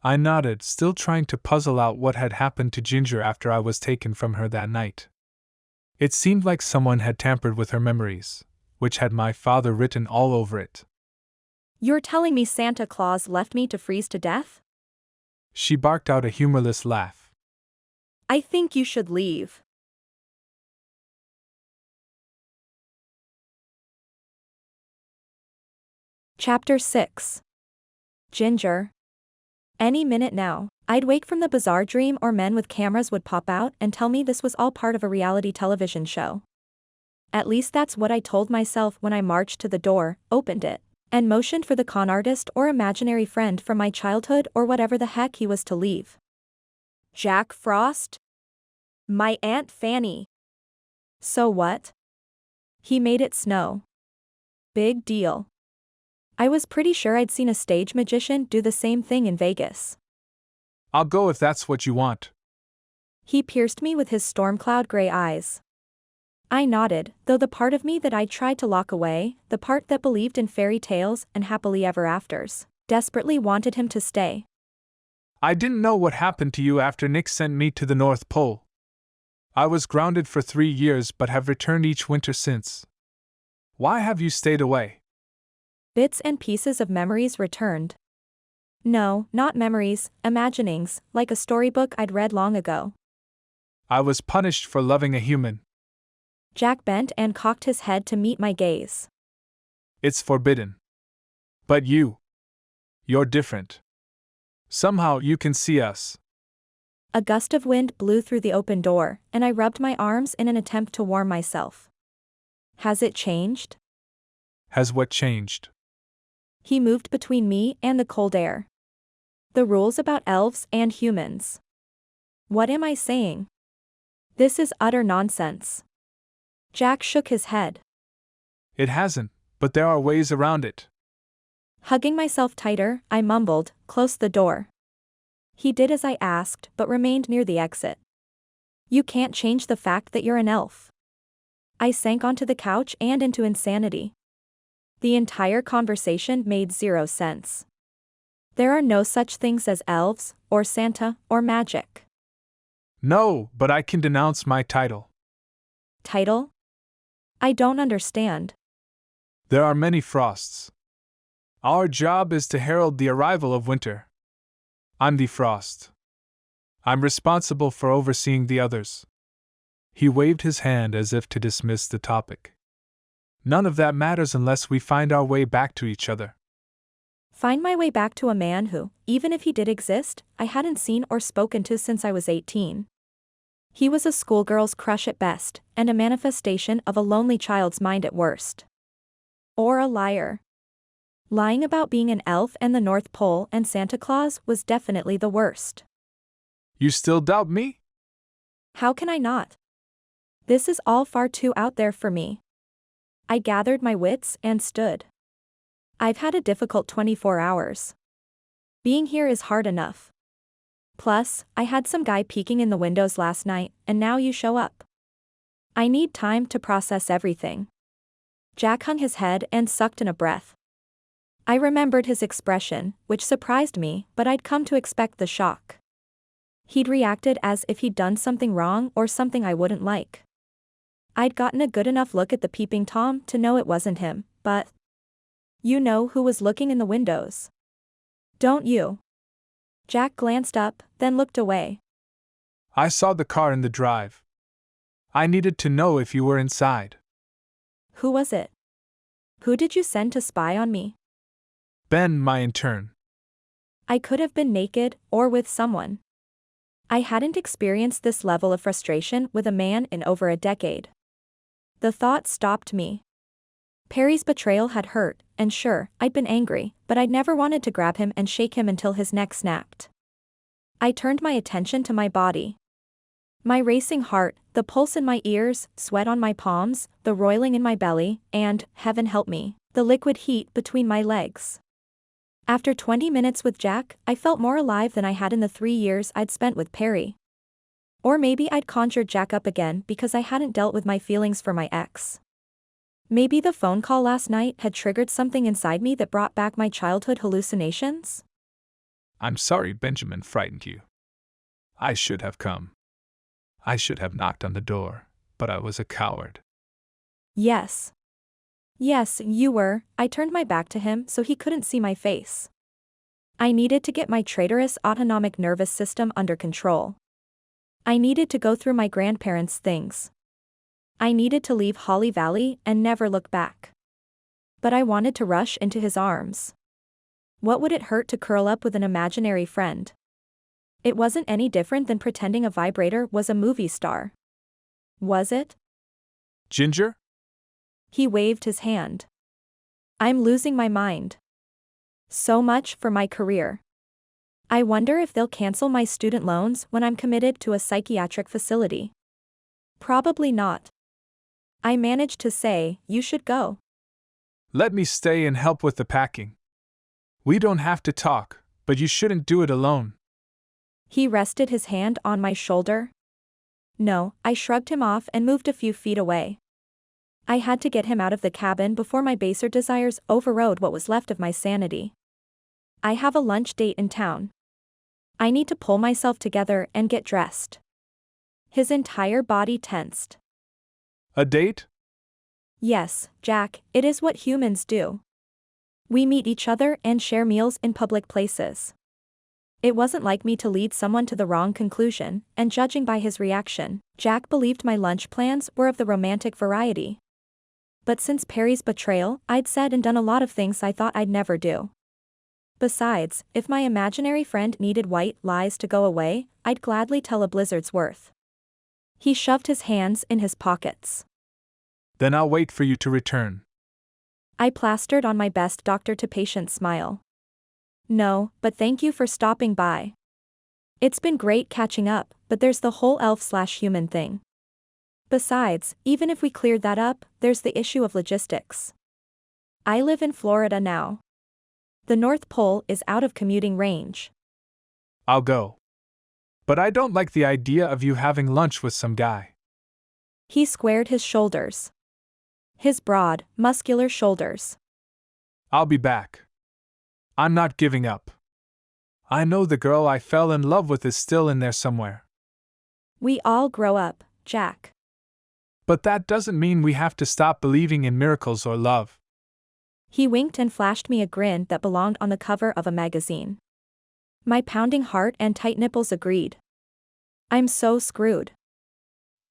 I nodded, still trying to puzzle out what had happened to Ginger after I was taken from her that night. It seemed like someone had tampered with her memories, which had my father written all over it. You're telling me Santa Claus left me to freeze to death? She barked out a humorless laugh. I think you should leave. Chapter 6. Ginger. Any minute now, I'd wake from the bizarre dream or men with cameras would pop out and tell me this was all part of a reality television show. At least that's what I told myself when I marched to the door, opened it, and motioned for the con artist or imaginary friend from my childhood or whatever the heck he was to leave. Jack Frost? My Aunt Fanny. So what? He made it snow. Big deal. I was pretty sure I'd seen a stage magician do the same thing in Vegas. I'll go if that's what you want. He pierced me with his storm cloud gray eyes. I nodded, though the part of me that I tried to lock away, the part that believed in fairy tales and happily ever afters, desperately wanted him to stay. I didn't know what happened to you after Nick sent me to the North Pole. I was grounded for 3 years but have returned each winter since. Why have you stayed away? Bits and pieces of memories returned. No, not memories, imaginings, like a storybook I'd read long ago. I was punished for loving a human. Jack bent and cocked his head to meet my gaze. It's forbidden. But you're different. Somehow you can see us. A gust of wind blew through the open door, and I rubbed my arms in an attempt to warm myself. Has it changed? Has what changed? He moved between me and the cold air. The rules about elves and humans. What am I saying? This is utter nonsense. Jack shook his head. It hasn't, but there are ways around it. Hugging myself tighter, I mumbled, "Close the door." He did as I asked, but remained near the exit. You can't change the fact that you're an elf. I sank onto the couch and into insanity. The entire conversation made zero sense. There are no such things as elves, or Santa, or magic. No, but I can denounce my title. Title? I don't understand. There are many frosts. Our job is to herald the arrival of winter. I'm the frost. I'm responsible for overseeing the others. He waved his hand as if to dismiss the topic. None of that matters unless we find our way back to each other. Find my way back to a man who, even if he did exist, I hadn't seen or spoken to since I was 18. He was a schoolgirl's crush at best, and a manifestation of a lonely child's mind at worst. Or a liar. Lying about being an elf and the North Pole and Santa Claus was definitely the worst. You still doubt me? How can I not? This is all far too out there for me. I gathered my wits and stood. I've had a difficult 24 hours. Being here is hard enough. Plus, I had some guy peeking in the windows last night, and now you show up. I need time to process everything. Jack hung his head and sucked in a breath. I remembered his expression, which surprised me, but I'd come to expect the shock. He'd reacted as if he'd done something wrong or something I wouldn't like. I'd gotten a good enough look at the peeping Tom to know it wasn't him, but... You know who was looking in the windows. Don't you? Jack glanced up, then looked away. I saw the car in the drive. I needed to know if you were inside. Who was it? Who did you send to spy on me? Ben, my intern. I could have been naked, or with someone. I hadn't experienced this level of frustration with a man in over a decade. The thought stopped me. Perry's betrayal had hurt, and sure, I'd been angry, but I'd never wanted to grab him and shake him until his neck snapped. I turned my attention to my body. My racing heart, the pulse in my ears, sweat on my palms, the roiling in my belly, and, heaven help me, the liquid heat between my legs. After 20 minutes with Jack, I felt more alive than I had in the 3 years I'd spent with Perry. Or maybe I'd conjured Jack up again because I hadn't dealt with my feelings for my ex. Maybe the phone call last night had triggered something inside me that brought back my childhood hallucinations? I'm sorry Benjamin frightened you. I should have come. I should have knocked on the door, but I was a coward. Yes. Yes, you were. I turned my back to him so he couldn't see my face. I needed to get my traitorous autonomic nervous system under control. I needed to go through my grandparents' things. I needed to leave Holly Valley and never look back. But I wanted to rush into his arms. What would it hurt to curl up with an imaginary friend? It wasn't any different than pretending a vibrator was a movie star. Was it? Ginger? He waved his hand. I'm losing my mind. So much for my career. I wonder if they'll cancel my student loans when I'm committed to a psychiatric facility. Probably not. I managed to say, you should go. Let me stay and help with the packing. We don't have to talk, but you shouldn't do it alone. He rested his hand on my shoulder. No, I shrugged him off and moved a few feet away. I had to get him out of the cabin before my baser desires overrode what was left of my sanity. I have a lunch date in town. I need to pull myself together and get dressed. His entire body tensed. A date? Yes, Jack, it is what humans do. We meet each other and share meals in public places. It wasn't like me to lead someone to the wrong conclusion, and judging by his reaction, Jack believed my lunch plans were of the romantic variety. But since Perry's betrayal, I'd said and done a lot of things I thought I'd never do. Besides, if my imaginary friend needed white lies to go away, I'd gladly tell a blizzard's worth. He shoved his hands in his pockets. Then I'll wait for you to return. I plastered on my best doctor-to-patient smile. No, but thank you for stopping by. It's been great catching up, but there's the whole elf/human thing. Besides, even if we cleared that up, there's the issue of logistics. I live in Florida now. The North Pole is out of commuting range. I'll go. But I don't like the idea of you having lunch with some guy. He squared his shoulders. His broad, muscular shoulders. I'll be back. I'm not giving up. I know the girl I fell in love with is still in there somewhere. We all grow up, Jack. But that doesn't mean we have to stop believing in miracles or love. He winked and flashed me a grin that belonged on the cover of a magazine. My pounding heart and tight nipples agreed. I'm so screwed.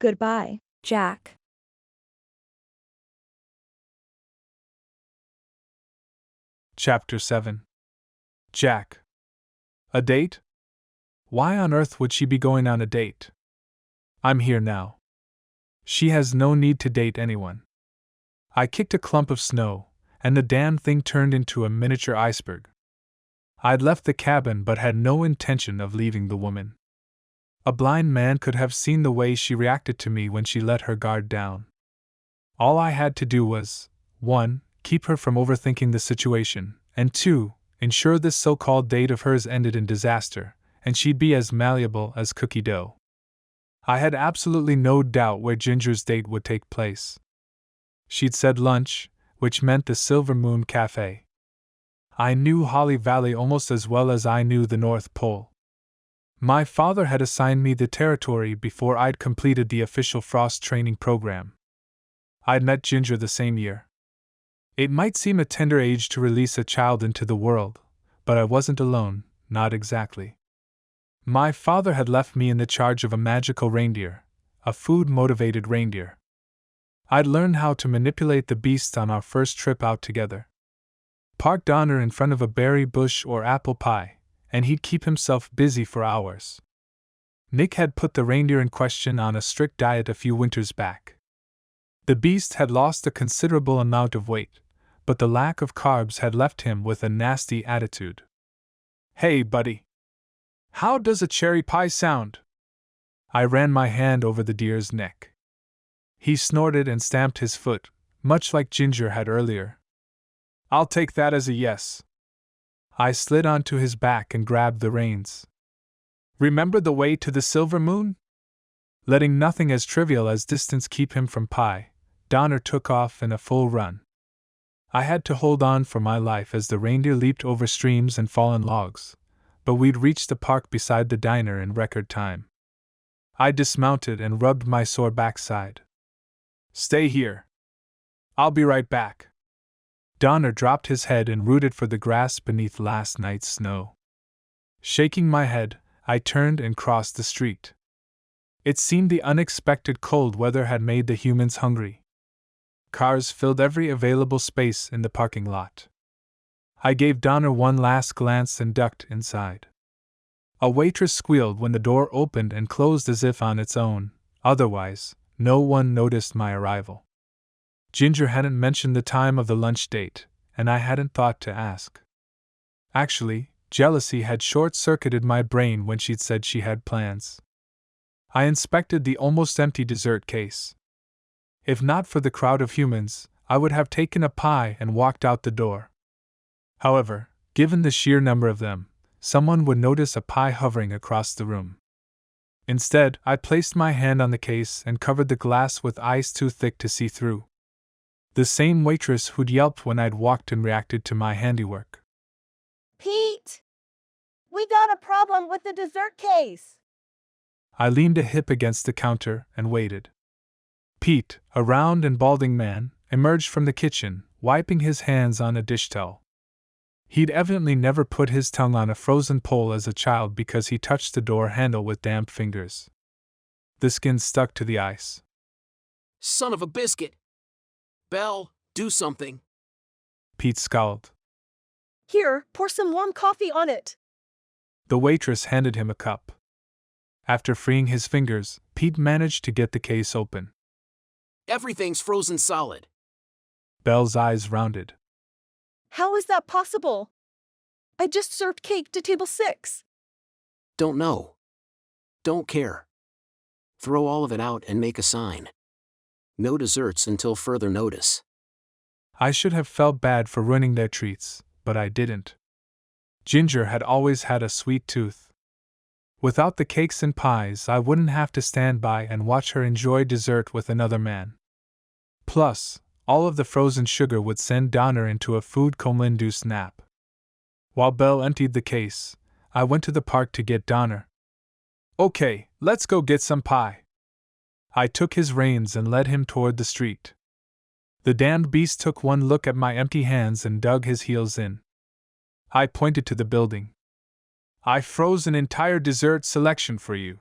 Goodbye, Jack. Chapter 7. Jack. A date? Why on earth would she be going on a date? I'm here now. She has no need to date anyone. I kicked a clump of snow, and the damn thing turned into a miniature iceberg. I'd left the cabin but had no intention of leaving the woman. A blind man could have seen the way she reacted to me when she let her guard down. All I had to do was, 1. Keep her from overthinking the situation, and 2. Ensure this so-called date of hers ended in disaster, and she'd be as malleable as cookie dough. I had absolutely no doubt where Ginger's date would take place. She'd said lunch, which meant the Silver Moon Cafe. I knew Holly Valley almost as well as I knew the North Pole. My father had assigned me the territory before I'd completed the official Frost training program. I'd met Ginger the same year. It might seem a tender age to release a child into the world, but I wasn't alone, not exactly. My father had left me in the charge of a magical reindeer, a food-motivated reindeer. I'd learned how to manipulate the beast on our first trip out together. Park Donner in front of a berry bush or apple pie, and he'd keep himself busy for hours. Nick had put the reindeer in question on a strict diet a few winters back. The beast had lost a considerable amount of weight, but the lack of carbs had left him with a nasty attitude. Hey, buddy. How does a cherry pie sound? I ran my hand over the deer's neck. He snorted and stamped his foot, much like Ginger had earlier. I'll take that as a yes. I slid onto his back and grabbed the reins. Remember the way to the Silver Moon? Letting nothing as trivial as distance keep him from pie, Donner took off in a full run. I had to hold on for my life as the reindeer leaped over streams and fallen logs, but we'd reached the park beside the diner in record time. I dismounted and rubbed my sore backside. "Stay here. I'll be right back." Donner dropped his head and rooted for the grass beneath last night's snow. Shaking my head, I turned and crossed the street. It seemed the unexpected cold weather had made the humans hungry. Cars filled every available space in the parking lot. I gave Donner one last glance and ducked inside. A waitress squealed when the door opened and closed as if on its own. Otherwise, no one noticed my arrival. Ginger hadn't mentioned the time of the lunch date, and I hadn't thought to ask. Actually, jealousy had short-circuited my brain when she'd said she had plans. I inspected the almost empty dessert case. If not for the crowd of humans, I would have taken a pie and walked out the door. However, given the sheer number of them, someone would notice a pie hovering across the room. Instead, I placed my hand on the case and covered the glass with ice too thick to see through. The same waitress who'd yelped when I'd walked and reacted to my handiwork. "Pete! We got a problem with the dessert case!" I leaned a hip against the counter and waited. Pete, a round and balding man, emerged from the kitchen, wiping his hands on a dish towel. He'd evidently never put his tongue on a frozen pole as a child because he touched the door handle with damp fingers. The skin stuck to the ice. "Son of a biscuit! Belle, do something!" Pete scowled. "Here, pour some warm coffee on it." The waitress handed him a cup. After freeing his fingers, Pete managed to get the case open. "Everything's frozen solid." Belle's eyes rounded. "How is that possible? I just served cake to table 6. "Don't know. Don't care. Throw all of it out and make a sign. No desserts until further notice." I should have felt bad for ruining their treats, but I didn't. Ginger had always had a sweet tooth. Without the cakes and pies, I wouldn't have to stand by and watch her enjoy dessert with another man. Plus, all of the frozen sugar would send Donner into a food coma-induced nap. While Belle emptied the case, I went to the park to get Donner. "Okay, let's go get some pie." I took his reins and led him toward the street. The damned beast took one look at my empty hands and dug his heels in. I pointed to the building. "I froze an entire dessert selection for you.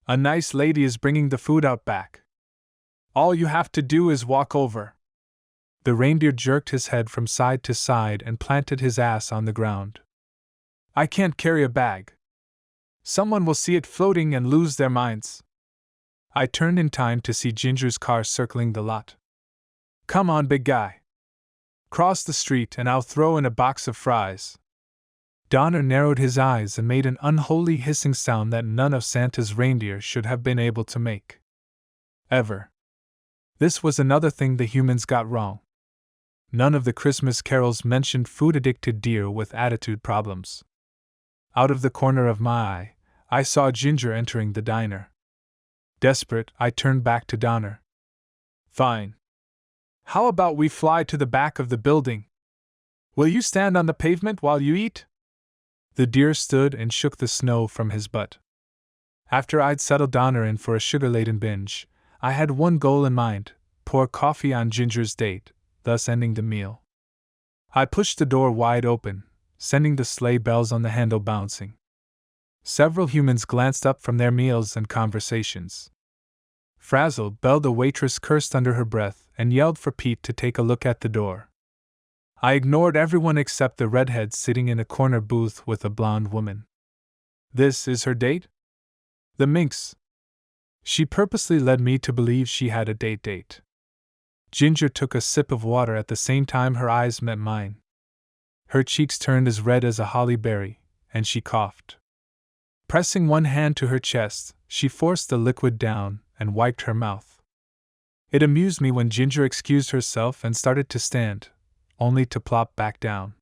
A nice lady is bringing the food out back. All you have to do is walk over." The reindeer jerked his head from side to side and planted his ass on the ground. "I can't carry a bag. Someone will see it floating and lose their minds." I turned in time to see Ginger's car circling the lot. "Come on, big guy. Cross the street and I'll throw in a box of fries." Donner narrowed his eyes and made an unholy hissing sound that none of Santa's reindeer should have been able to make. Ever. This was another thing the humans got wrong. None of the Christmas carols mentioned food-addicted deer with attitude problems. Out of the corner of my eye, I saw Ginger entering the diner. Desperate, I turned back to Donner. "Fine. How about we fly to the back of the building? Will you stand on the pavement while you eat?" The deer stood and shook the snow from his butt. After I'd settled Donner in for a sugar-laden binge, I had one goal in mind: pour coffee on Ginger's date, thus ending the meal. I pushed the door wide open, sending the sleigh bells on the handle bouncing. Several humans glanced up from their meals and conversations. Frazzled, Belle the waitress cursed under her breath and yelled for Pete to take a look at the door. I ignored everyone except the redhead sitting in a corner booth with a blonde woman. "This is her date?" "The minx." She purposely led me to believe she had a date. Ginger took a sip of water at the same time her eyes met mine. Her cheeks turned as red as a holly berry, and she coughed. Pressing one hand to her chest, she forced the liquid down and wiped her mouth. It amused me when Ginger excused herself and started to stand, only to plop back down.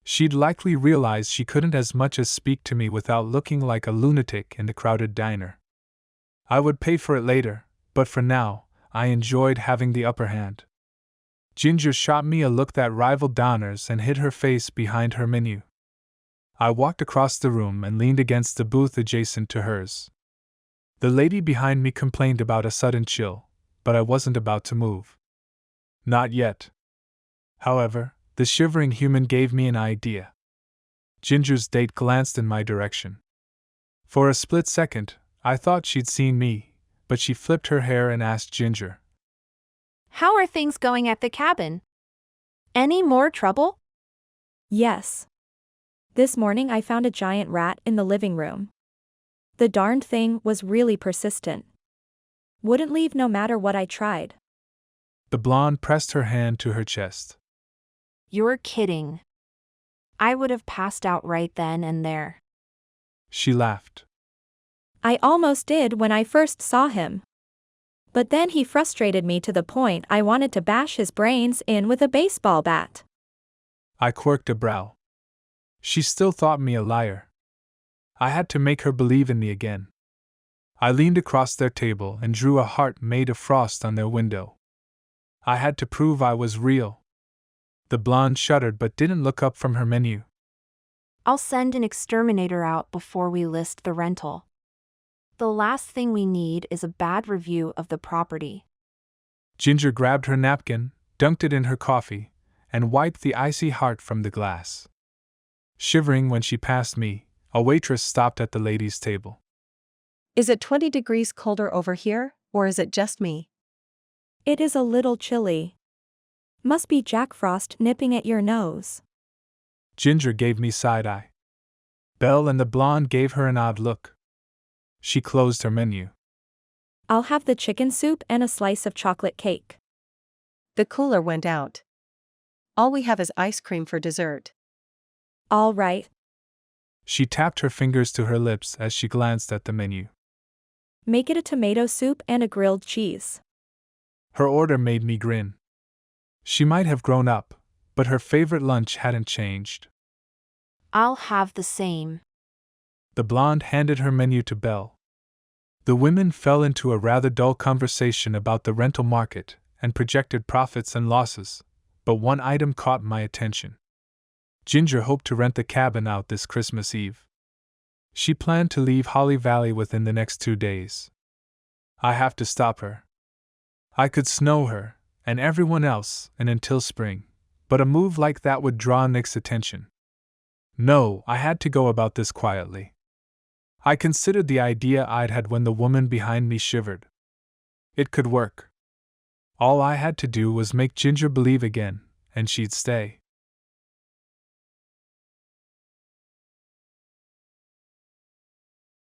She'd likely realized she couldn't as much as speak to me without looking like a lunatic in the crowded diner. I would pay for it later, but for now, I enjoyed having the upper hand. Ginger shot me a look that rivaled Donner's and hid her face behind her menu. I walked across the room and leaned against the booth adjacent to hers. The lady behind me complained about a sudden chill, but I wasn't about to move. Not yet. However, the shivering human gave me an idea. Ginger's date glanced in my direction. For a split second, I thought she'd seen me, but she flipped her hair and asked Ginger, How are things going at the cabin? Any more trouble? Yes. This morning I found a giant rat in the living room. The darned thing was really persistent. Wouldn't leave no matter what I tried. The blonde pressed her hand to her chest. You're kidding. I would have passed out right then and there. She laughed. I almost did when I first saw him. But then he frustrated me to the point I wanted to bash his brains in with a baseball bat. I quirked a brow. She still thought me a liar. I had to make her believe in me again. I leaned across their table and drew a heart made of frost on their window. I had to prove I was real. The blonde shuddered but didn't look up from her menu. I'll send an exterminator out before we list the rental. The last thing we need is a bad review of the property. Ginger grabbed her napkin, dunked it in her coffee, and wiped the icy heart from the glass. Shivering when she passed me, a waitress stopped at the ladies' table. Is it 20 degrees colder over here, or is it just me? It is a little chilly. Must be Jack Frost nipping at your nose. Ginger gave me side-eye. Belle and the blonde gave her an odd look. She closed her menu. I'll have the chicken soup and a slice of chocolate cake. The cooler went out. All we have is ice cream for dessert. All right. She tapped her fingers to her lips as she glanced at the menu. Make it a tomato soup and a grilled cheese. Her order made me grin. She might have grown up, but her favorite lunch hadn't changed. I'll have the same. The blonde handed her menu to Belle. The women fell into a rather dull conversation about the rental market and projected profits and losses, but one item caught my attention. Ginger hoped to rent the cabin out this Christmas Eve. She planned to leave Holly Valley within the next 2 days. I have to stop her. I could snow her, and everyone else, and until spring, but a move like that would draw Nick's attention. No, I had to go about this quietly. I considered the idea I'd had when the woman behind me shivered. It could work. All I had to do was make Ginger believe again, and she'd stay.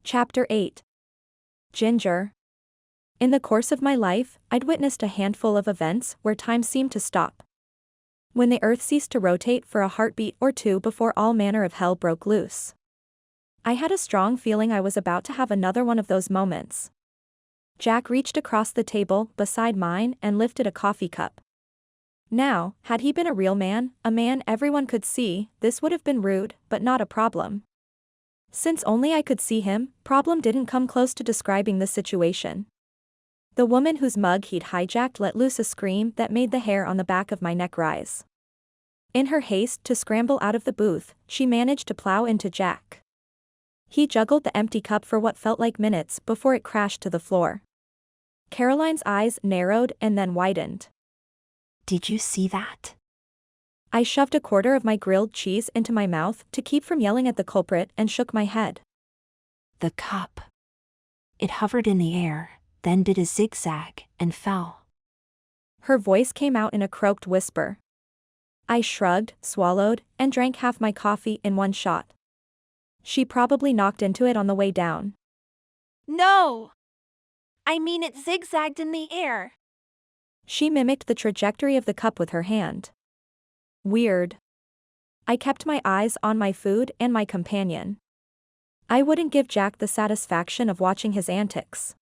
Chapter 8. Ginger. In the course of my life, I'd witnessed a handful of events where time seemed to stop. When the earth ceased to rotate for a heartbeat or two before all manner of hell broke loose. I had a strong feeling I was about to have another one of those moments. Jack reached across the table beside mine and lifted a coffee cup. Now, had he been a real man, a man everyone could see, this would have been rude, but not a problem. Since only I could see him, problem didn't come close to describing the situation. The woman whose mug he'd hijacked let loose a scream that made the hair on the back of my neck rise. In her haste to scramble out of the booth, she managed to plow into Jack. He juggled the empty cup for what felt like minutes before it crashed to the floor. Caroline's eyes narrowed and then widened. Did you see that? I shoved a quarter of my grilled cheese into my mouth to keep from yelling at the culprit and shook my head. The cup. It hovered in the air, then did a zigzag and fell. Her voice came out in a croaked whisper. I shrugged, swallowed, and drank half my coffee in one shot. She probably knocked into it on the way down. No! I mean it zigzagged in the air. She mimicked the trajectory of the cup with her hand. Weird. I kept my eyes on my food and my companion. I wouldn't give Jack the satisfaction of watching his antics.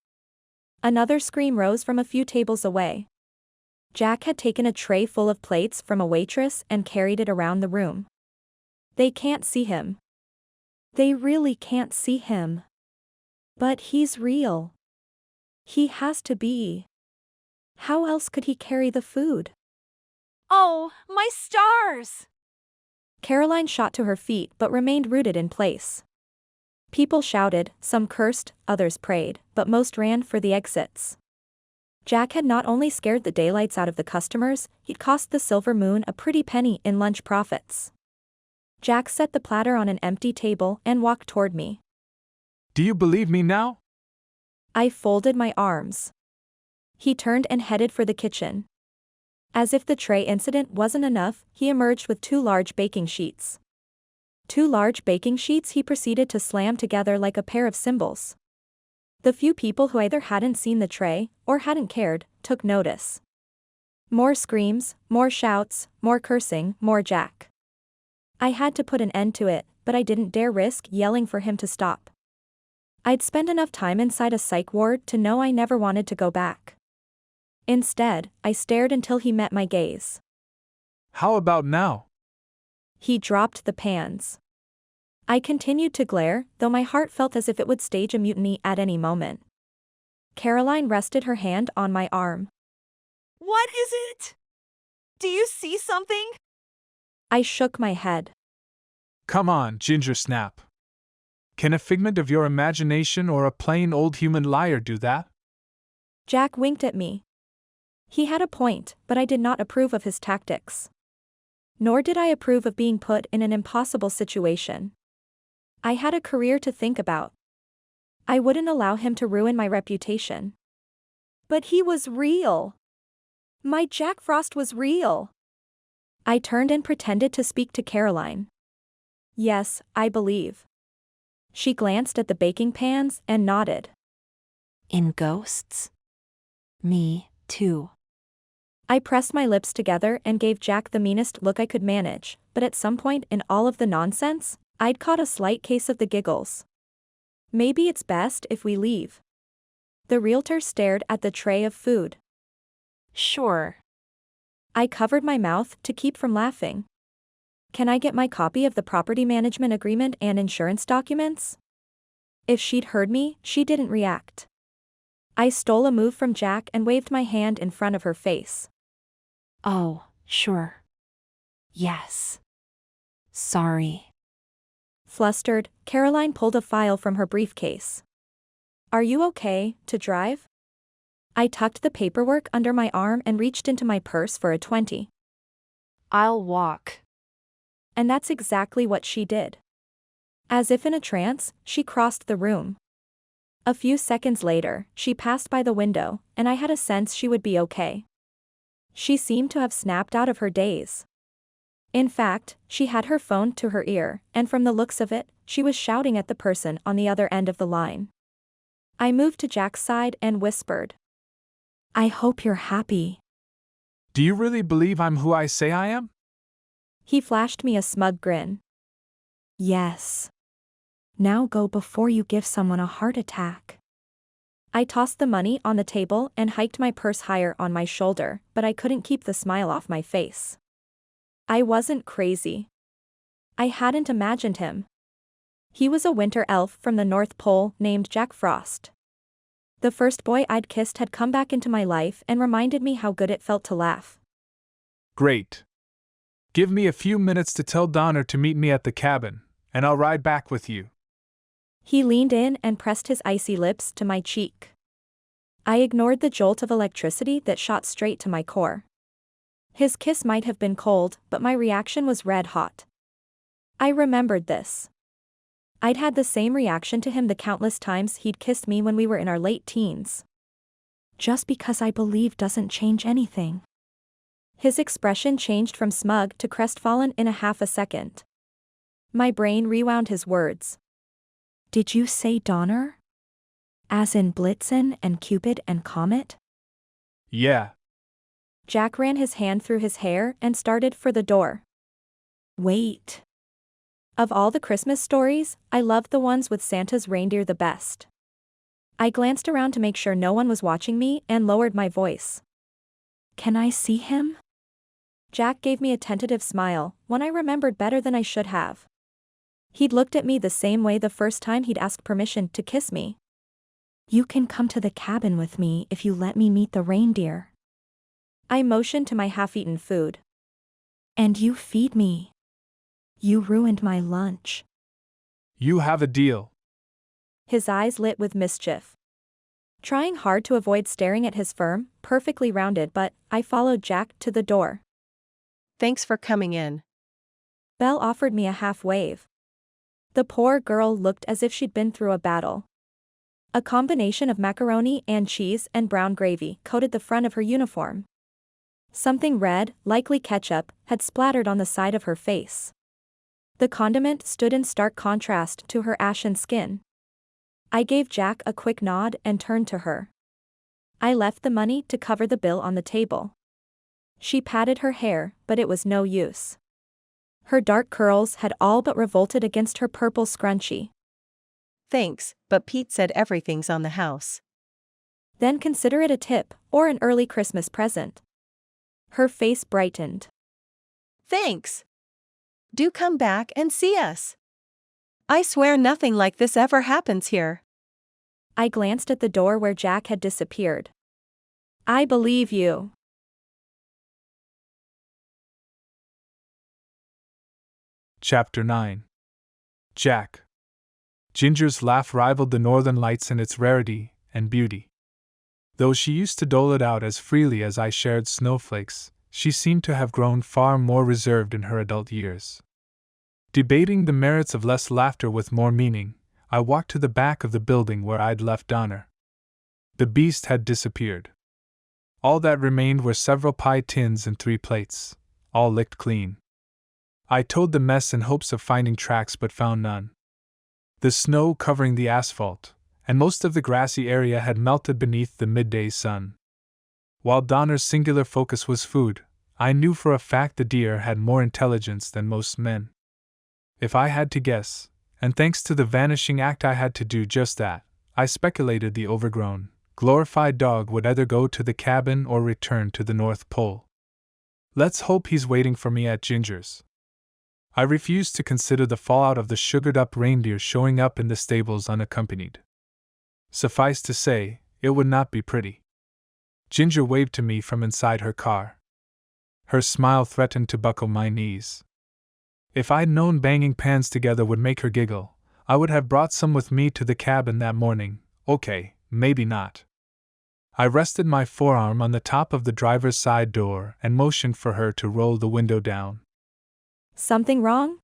Another scream rose from a few tables away. Jack had taken a tray full of plates from a waitress and carried it around the room. They can't see him. They really can't see him. But he's real. He has to be. How else could he carry the food? Oh, my stars! Caroline shot to her feet but remained rooted in place. People shouted, some cursed, others prayed, but most ran for the exits. Jack had not only scared the daylights out of the customers, he'd cost the Silver Moon a pretty penny in lunch profits. Jack set the platter on an empty table and walked toward me. Do you believe me now? I folded my arms. He turned and headed for the kitchen. As if the tray incident wasn't enough, he emerged with 2 large baking sheets. 2 large baking sheets he proceeded to slam together like a pair of cymbals. The few people who either hadn't seen the tray, or hadn't cared, took notice. More screams, more shouts, more cursing, more Jack. I had to put an end to it, but I didn't dare risk yelling for him to stop. I'd spent enough time inside a psych ward to know I never wanted to go back. Instead, I stared until he met my gaze. How about now? He dropped the pans. I continued to glare, though my heart felt as if it would stage a mutiny at any moment. Caroline rested her hand on my arm. What is it? Do you see something? I shook my head. Come on, Ginger Snap. Can a figment of your imagination or a plain old human liar do that? Jack winked at me. He had a point, but I did not approve of his tactics. Nor did I approve of being put in an impossible situation. I had a career to think about. I wouldn't allow him to ruin my reputation. But he was real. My Jack Frost was real. I turned and pretended to speak to Caroline. Yes, I believe. She glanced at the baking pans and nodded. In ghosts? Me, too. I pressed my lips together and gave Jack the meanest look I could manage, but at some point in all of the nonsense, I'd caught a slight case of the giggles. Maybe it's best if we leave. The realtor stared at the tray of food. Sure. I covered my mouth to keep from laughing. Can I get my copy of the property management agreement and insurance documents? If she'd heard me, she didn't react. I stole a move from Jack and waved my hand in front of her face. Oh, sure. Yes. Sorry. Flustered, Caroline pulled a file from her briefcase. Are you okay to drive? I tucked the paperwork under my arm and reached into my purse for a 20. I'll walk. And that's exactly what she did. As if in a trance, she crossed the room. A few seconds later, she passed by the window, and I had a sense she would be okay. She seemed to have snapped out of her daze. In fact, she had her phone to her ear, and from the looks of it, she was shouting at the person on the other end of the line. I moved to Jack's side and whispered. I hope you're happy. Do you really believe I'm who I say I am? He flashed me a smug grin. Yes. Now go before you give someone a heart attack. I tossed the money on the table and hiked my purse higher on my shoulder, but I couldn't keep the smile off my face. I wasn't crazy. I hadn't imagined him. He was a winter elf from the North Pole named Jack Frost. The first boy I'd kissed had come back into my life and reminded me how good it felt to laugh. Great. Give me a few minutes to tell Donner to meet me at the cabin, and I'll ride back with you. He leaned in and pressed his icy lips to my cheek. I ignored the jolt of electricity that shot straight to my core. His kiss might have been cold, but my reaction was red hot. I remembered this. I'd had the same reaction to him the countless times he'd kissed me when we were in our late teens. Just because I believe doesn't change anything. His expression changed from smug to crestfallen in a half a second. My brain rewound his words. Did you say Donner? As in Blitzen and Cupid and Comet? Yeah. Jack ran his hand through his hair and started for the door. Wait. Of all the Christmas stories, I loved the ones with Santa's reindeer the best. I glanced around to make sure no one was watching me and lowered my voice. Can I see him? Jack gave me a tentative smile, one I remembered better than I should have. He'd looked at me the same way the first time he'd asked permission to kiss me. You can come to the cabin with me if you let me meet the reindeer. I motioned to my half-eaten food. And you feed me. You ruined my lunch. You have a deal. His eyes lit with mischief. Trying hard to avoid staring at his firm, perfectly rounded butt, I followed Jack to the door. Thanks for coming in. Belle offered me a half wave. The poor girl looked as if she'd been through a battle. A combination of macaroni and cheese and brown gravy coated the front of her uniform. Something red, likely ketchup, had splattered on the side of her face. The condiment stood in stark contrast to her ashen skin. I gave Jack a quick nod and turned to her. I left the money to cover the bill on the table. She patted her hair, but it was no use. Her dark curls had all but revolted against her purple scrunchie. Thanks, but Pete said everything's on the house. Then consider it a tip, or an early Christmas present. Her face brightened. Thanks. Do come back and see us. I swear nothing like this ever happens here. I glanced at the door where Jack had disappeared. I believe you. Chapter 9. Jack. Ginger's laugh rivaled the northern lights in its rarity and beauty. Though she used to dole it out as freely as I shared snowflakes, she seemed to have grown far more reserved in her adult years. Debating the merits of less laughter with more meaning, I walked to the back of the building where I'd left Donner. The beast had disappeared. All that remained were several pie tins and 3 plates, all licked clean. I towed the mess in hopes of finding tracks but found none. The snow covering the asphalt, and most of the grassy area had melted beneath the midday sun. While Donner's singular focus was food, I knew for a fact the deer had more intelligence than most men. If I had to guess, and thanks to the vanishing act I had to do just that, I speculated the overgrown, glorified dog would either go to the cabin or return to the North Pole. Let's hope he's waiting for me at Ginger's. I refused to consider the fallout of the sugared-up reindeer showing up in the stables unaccompanied. Suffice to say, it would not be pretty. Ginger waved to me from inside her car. Her smile threatened to buckle my knees. If I'd known banging pans together would make her giggle, I would have brought some with me to the cabin that morning. Okay, maybe not. I rested my forearm on the top of the driver's side door and motioned for her to roll the window down. Something wrong?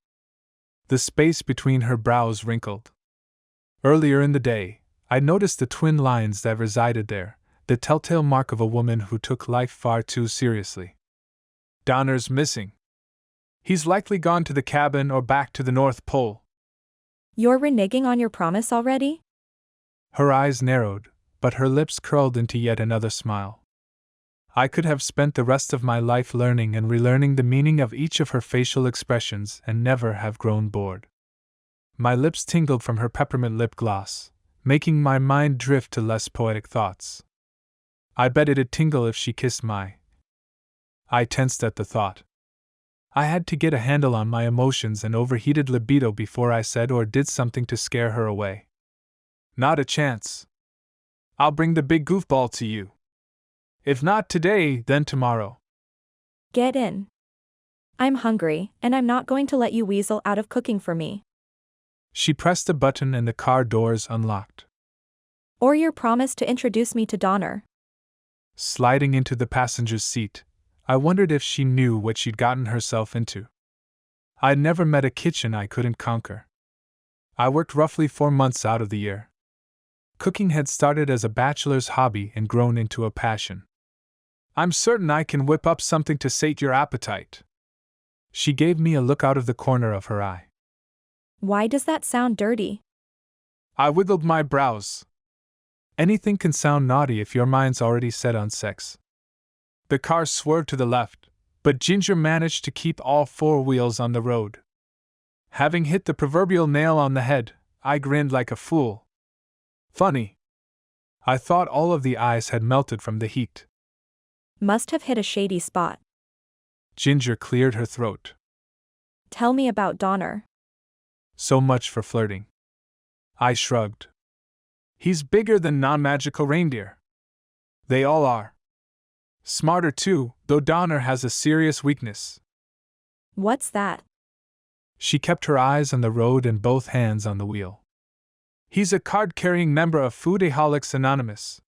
The space between her brows wrinkled. Earlier in the day, I noticed the twin lines that resided there, the telltale mark of a woman who took life far too seriously. Donner's missing. He's likely gone to the cabin or back to the North Pole. You're reneging on your promise already? Her eyes narrowed, but her lips curled into yet another smile. I could have spent the rest of my life learning and relearning the meaning of each of her facial expressions and never have grown bored. My lips tingled from her peppermint lip gloss, making my mind drift to less poetic thoughts. I bet it'd tingle if she kissed my. I tensed at the thought. I had to get a handle on my emotions and overheated libido before I said or did something to scare her away. Not a chance. I'll bring the big goofball to you. If not today, then tomorrow. Get in. I'm hungry, and I'm not going to let you weasel out of cooking for me. She pressed a button and the car doors unlocked. Or your promise to introduce me to Donner. Sliding into the passenger's seat, I wondered if she knew what she'd gotten herself into. I'd never met a kitchen I couldn't conquer. I worked roughly 4 months out of the year. Cooking had started as a bachelor's hobby and grown into a passion. I'm certain I can whip up something to sate your appetite. She gave me a look out of the corner of her eye. Why does that sound dirty? I wiggled my brows. Anything can sound naughty if your mind's already set on sex. The car swerved to the left, but Ginger managed to keep all 4 wheels on the road. Having hit the proverbial nail on the head, I grinned like a fool. Funny. I thought all of the ice had melted from the heat. Must have hit a shady spot. Ginger cleared her throat. Tell me about Donner. So much for flirting. I shrugged. He's bigger than non-magical reindeer. They all are. Smarter too, though Donner has a serious weakness. What's that? She kept her eyes on the road and both hands on the wheel. He's a card-carrying member of Foodaholics Anonymous.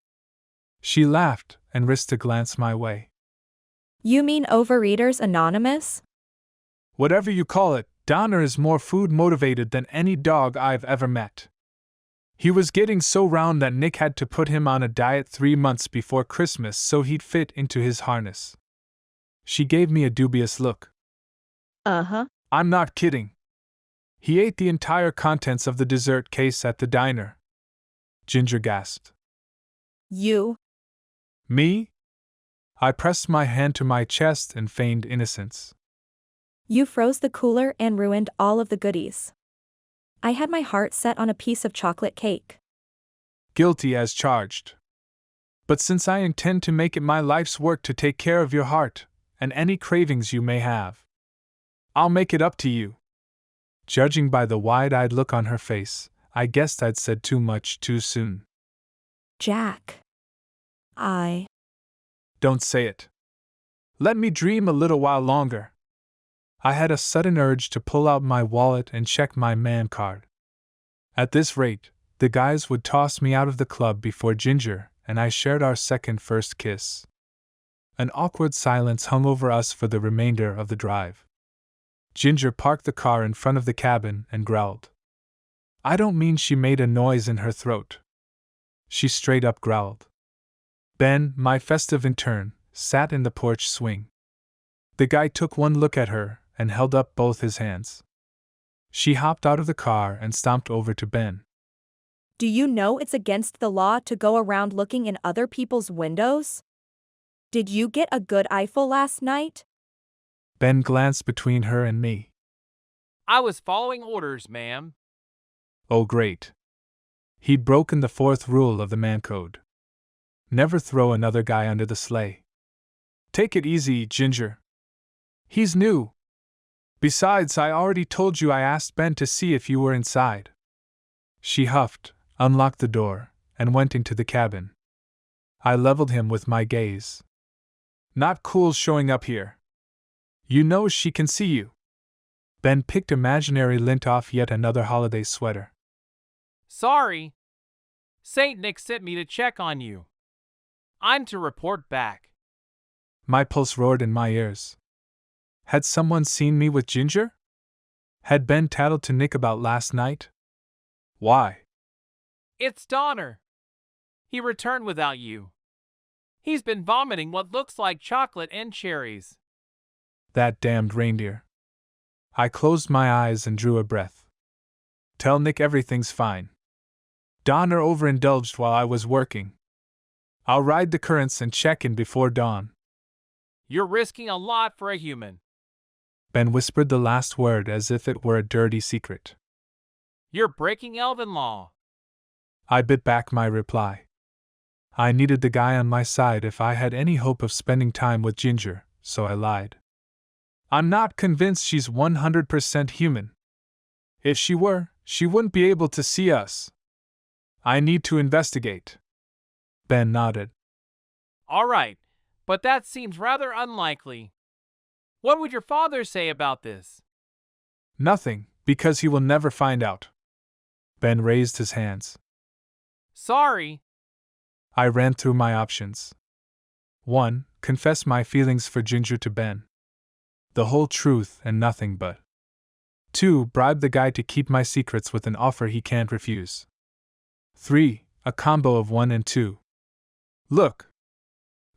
She laughed and risked a glance my way. You mean Overeaters Anonymous? Whatever you call it, Donner is more food-motivated than any dog I've ever met. He was getting so round that Nick had to put him on a diet 3 months before Christmas so he'd fit into his harness. She gave me a dubious look. Uh-huh. I'm not kidding. He ate the entire contents of the dessert case at the diner. Ginger gasped. You? Me? I pressed my hand to my chest and feigned innocence. You froze the cooler and ruined all of the goodies. I had my heart set on a piece of chocolate cake. Guilty as charged. But since I intend to make it my life's work to take care of your heart, and any cravings you may have, I'll make it up to you. Judging by the wide-eyed look on her face, I guessed I'd said too much too soon. Jack. Don't say it. Let me dream a little while longer. I had a sudden urge to pull out my wallet and check my man card. At this rate, the guys would toss me out of the club before Ginger and I shared our second first kiss. An awkward silence hung over us for the remainder of the drive. Ginger parked the car in front of the cabin and growled. I don't mean she made a noise in her throat. She straight up growled. Ben, my festive intern, sat in the porch swing. The guy took one look at her and held up both his hands. She hopped out of the car and stomped over to Ben. Do you know it's against the law to go around looking in other people's windows? Did you get a good eyeful last night? Ben glanced between her and me. I was following orders, ma'am. Oh, great. He'd broken the 4th rule of the man code. Never throw another guy under the sleigh. Take it easy, Ginger. He's new. Besides, I already told you I asked Ben to see if you were inside. She huffed, unlocked the door, and went into the cabin. I leveled him with my gaze. Not cool showing up here. You know she can see you. Ben picked imaginary lint off yet another holiday sweater. Sorry. Saint Nick sent me to check on you. I'm to report back. My pulse roared in my ears. Had someone seen me with Ginger? Had Ben tattled to Nick about last night? Why? It's Donner. He returned without you. He's been vomiting what looks like chocolate and cherries. That damned reindeer. I closed my eyes and drew a breath. Tell Nick everything's fine. Donner overindulged while I was working. I'll ride the currents and check in before dawn. You're risking a lot for a human. Ben whispered the last word as if it were a dirty secret. You're breaking elven law. I bit back my reply. I needed the guy on my side if I had any hope of spending time with Ginger, so I lied. I'm not convinced she's 100% human. If she were, she wouldn't be able to see us. I need to investigate. Ben nodded. All right, but that seems rather unlikely. What would your father say about this? Nothing, because he will never find out. Ben raised his hands. Sorry. I ran through my options. 1. Confess my feelings for Ginger to Ben. The whole truth and nothing but. 2. Bribe the guy to keep my secrets with an offer he can't refuse. 3. A combo of 1 and 2. Look.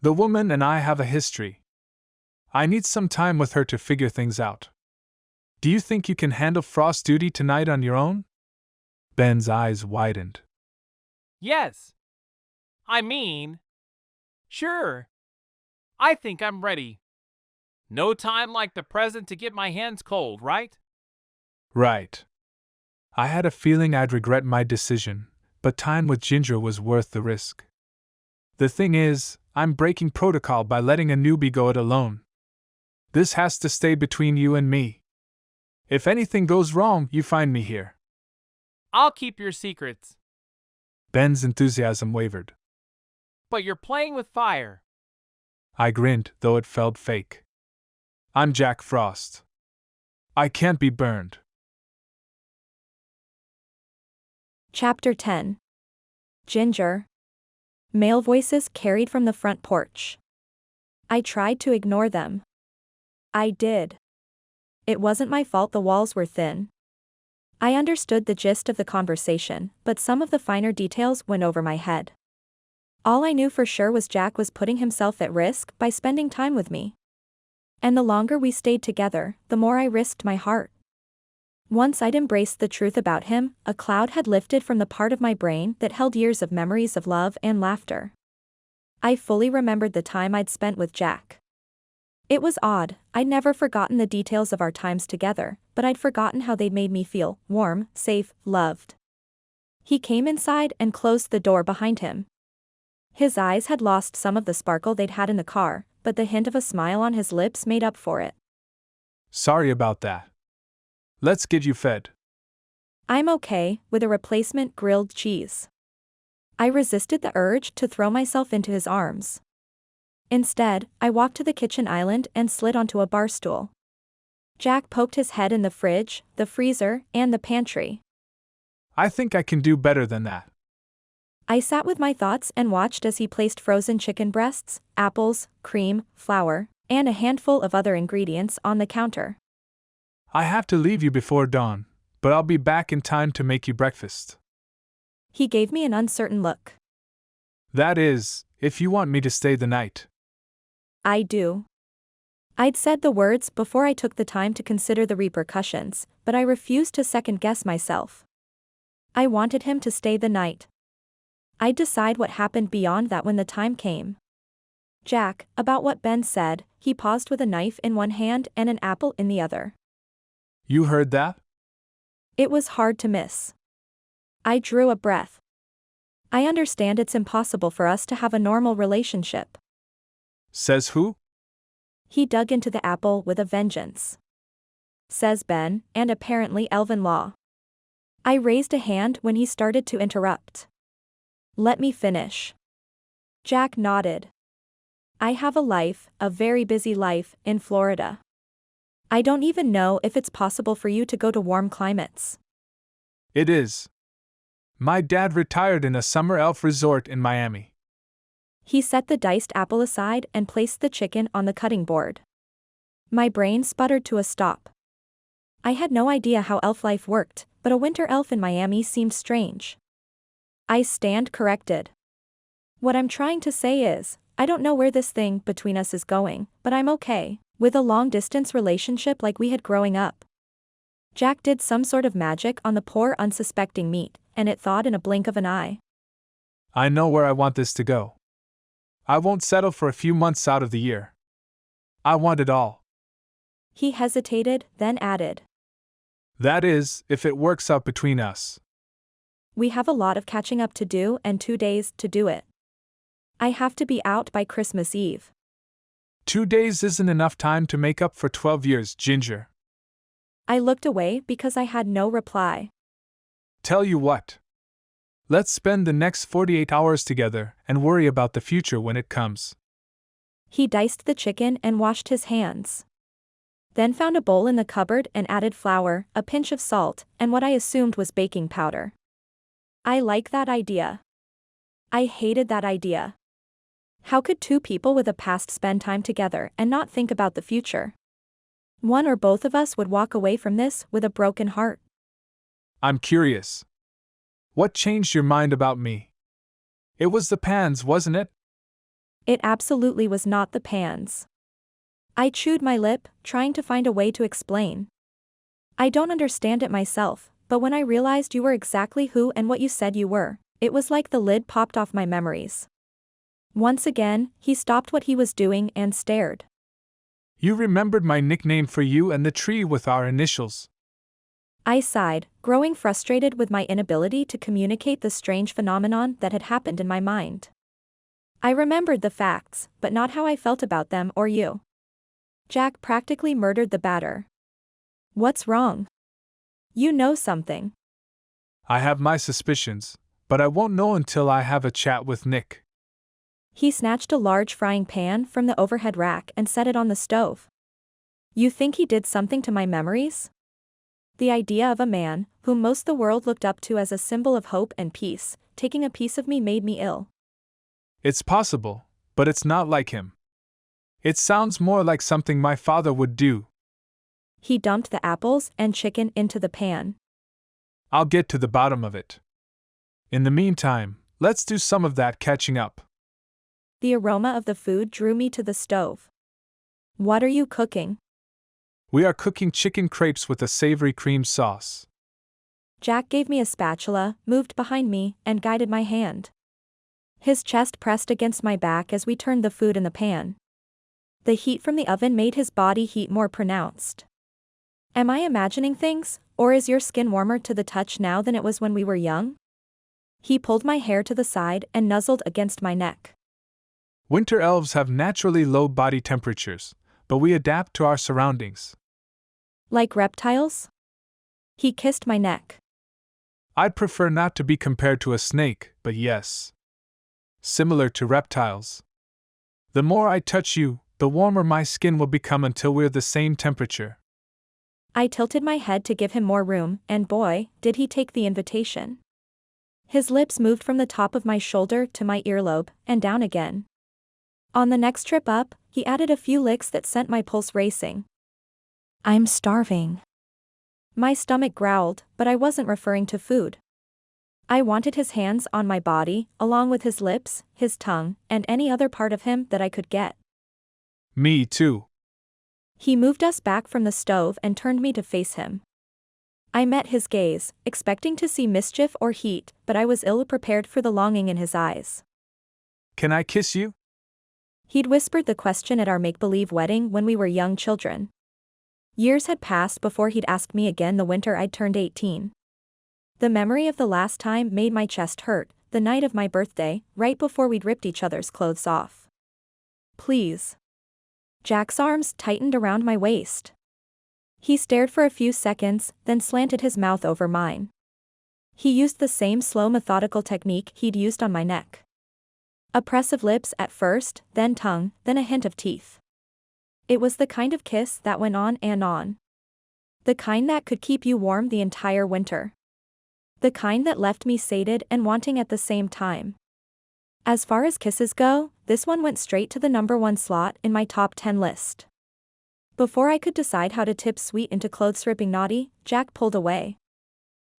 The woman and I have a history. I need some time with her to figure things out. Do you think you can handle frost duty tonight on your own? Ben's eyes widened. Yes. I mean, sure. I think I'm ready. No time like the present to get my hands cold, right? Right. I had a feeling I'd regret my decision, but time with Ginger was worth the risk. The thing is, I'm breaking protocol by letting a newbie go it alone. This has to stay between you and me. If anything goes wrong, you find me here. I'll keep your secrets. Ben's enthusiasm wavered. But you're playing with fire. I grinned, though it felt fake. I'm Jack Frost. I can't be burned. Chapter 10. Ginger. Male voices carried from the front porch. I tried to ignore them. I did. It wasn't my fault the walls were thin. I understood the gist of the conversation, but some of the finer details went over my head. All I knew for sure was Jack was putting himself at risk by spending time with me. And the longer we stayed together, the more I risked my heart. Once I'd embraced the truth about him, a cloud had lifted from the part of my brain that held years of memories of love and laughter. I fully remembered the time I'd spent with Jack. It was odd, I'd never forgotten the details of our times together, but I'd forgotten how they'd made me feel warm, safe, loved. He came inside and closed the door behind him. His eyes had lost some of the sparkle they'd had in the car, but the hint of a smile on his lips made up for it. Sorry about that. Let's get you fed. I'm okay, with a replacement grilled cheese. I resisted the urge to throw myself into his arms. Instead, I walked to the kitchen island and slid onto a bar stool. Jack poked his head in the fridge, the freezer, and the pantry. I think I can do better than that. I sat with my thoughts and watched as he placed frozen chicken breasts, apples, cream, flour, and a handful of other ingredients on the counter. I have to leave you before dawn, but I'll be back in time to make you breakfast. He gave me an uncertain look. That is, if you want me to stay the night. I do. I'd said the words before I took the time to consider the repercussions, but I refused to second-guess myself. I wanted him to stay the night. I'd decide what happened beyond that when the time came. Jack, about what Ben said, he paused with a knife in one hand and an apple in the other. You heard that? It was hard to miss. I drew a breath. I understand it's impossible for us to have a normal relationship. Says who? He dug into the apple with a vengeance. Says Ben, and apparently Elvin Law. I raised a hand when he started to interrupt. Let me finish. Jack nodded. I have a life, a very busy life, in Florida. I don't even know if it's possible for you to go to warm climates. It is. My dad retired in a summer elf resort in Miami. He set the diced apple aside and placed the chicken on the cutting board. My brain sputtered to a stop. I had no idea how elf life worked, but a winter elf in Miami seemed strange. I stand corrected. What I'm trying to say is, I don't know where this thing between us is going, but I'm okay with a long-distance relationship like we had growing up. Jack did some sort of magic on the poor unsuspecting meat, and it thawed in a blink of an eye. I know where I want this to go. I won't settle for a few months out of the year. I want it all. He hesitated, then added. That is, if it works out between us. We have a lot of catching up to do and 2 days to do it. I have to be out by Christmas Eve. 2 days isn't enough time to make up for 12 years, Ginger. I looked away because I had no reply. Tell you what. Let's spend the next 48 hours together and worry about the future when it comes. He diced the chicken and washed his hands. Then found a bowl in the cupboard and added flour, a pinch of salt, and what I assumed was baking powder. I like that idea. I hated that idea. How could two people with a past spend time together and not think about the future? One or both of us would walk away from this with a broken heart. I'm curious. What changed your mind about me? It was the pans, wasn't it? It absolutely was not the pans. I chewed my lip, trying to find a way to explain. I don't understand it myself, but when I realized you were exactly who and what you said you were, it was like the lid popped off my memories. Once again, he stopped what he was doing and stared. You remembered my nickname for you and the tree with our initials. I sighed, growing frustrated with my inability to communicate the strange phenomenon that had happened in my mind. I remembered the facts, but not how I felt about them or you. Jack practically murdered the batter. What's wrong? You know something. I have my suspicions, but I won't know until I have a chat with Nick. He snatched a large frying pan from the overhead rack and set it on the stove. You think he did something to my memories? The idea of a man, whom most the world looked up to as a symbol of hope and peace, taking a piece of me made me ill. It's possible, but it's not like him. It sounds more like something my father would do. He dumped the apples and chicken into the pan. I'll get to the bottom of it. In the meantime, let's do some of that catching up. The aroma of the food drew me to the stove. What are you cooking? We are cooking chicken crepes with a savory cream sauce. Jack gave me a spatula, moved behind me, and guided my hand. His chest pressed against my back as we turned the food in the pan. The heat from the oven made his body heat more pronounced. Am I imagining things, or is your skin warmer to the touch now than it was when we were young? He pulled my hair to the side and nuzzled against my neck. Winter elves have naturally low body temperatures, but we adapt to our surroundings. Like reptiles? He kissed my neck. I'd prefer not to be compared to a snake, but yes. Similar to reptiles. The more I touch you, the warmer my skin will become until we're the same temperature. I tilted my head to give him more room, and boy, did he take the invitation. His lips moved from the top of my shoulder to my earlobe, and down again. On the next trip up, he added a few licks that sent my pulse racing. I'm starving. My stomach growled, but I wasn't referring to food. I wanted his hands on my body, along with his lips, his tongue, and any other part of him that I could get. Me too. He moved us back from the stove and turned me to face him. I met his gaze, expecting to see mischief or heat, but I was ill-prepared for the longing in his eyes. Can I kiss you? He'd whispered the question at our make-believe wedding when we were young children. Years had passed before he'd asked me again the winter I'd turned 18. The memory of the last time made my chest hurt, the night of my birthday, right before we'd ripped each other's clothes off. Please. Jack's arms tightened around my waist. He stared for a few seconds, then slanted his mouth over mine. He used the same slow methodical technique he'd used on my neck. A press of lips at first, then tongue, then a hint of teeth. It was the kind of kiss that went on and on. The kind that could keep you warm the entire winter. The kind that left me sated and wanting at the same time. As far as kisses go, this one went straight to the #1 slot in my top 10 list. Before I could decide how to tip sweet into clothes-ripping naughty, Jack pulled away.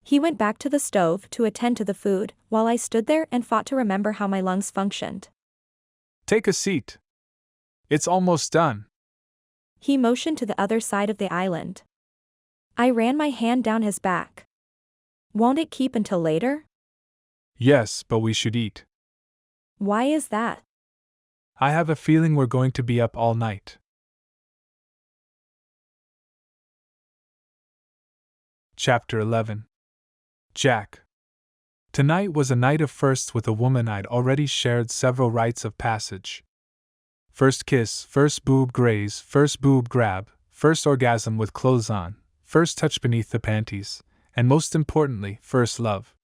He went back to the stove to attend to the food, while I stood there and fought to remember how my lungs functioned. Take a seat. It's almost done. He motioned to the other side of the island. I ran my hand down his back. Won't it keep until later? Yes, but we should eat. Why is that? I have a feeling we're going to be up all night. Chapter 11. Jack. Tonight was a night of firsts with a woman I'd already shared several rites of passage. First kiss, first boob graze, first boob grab, first orgasm with clothes on, first touch beneath the panties, and most importantly, first love.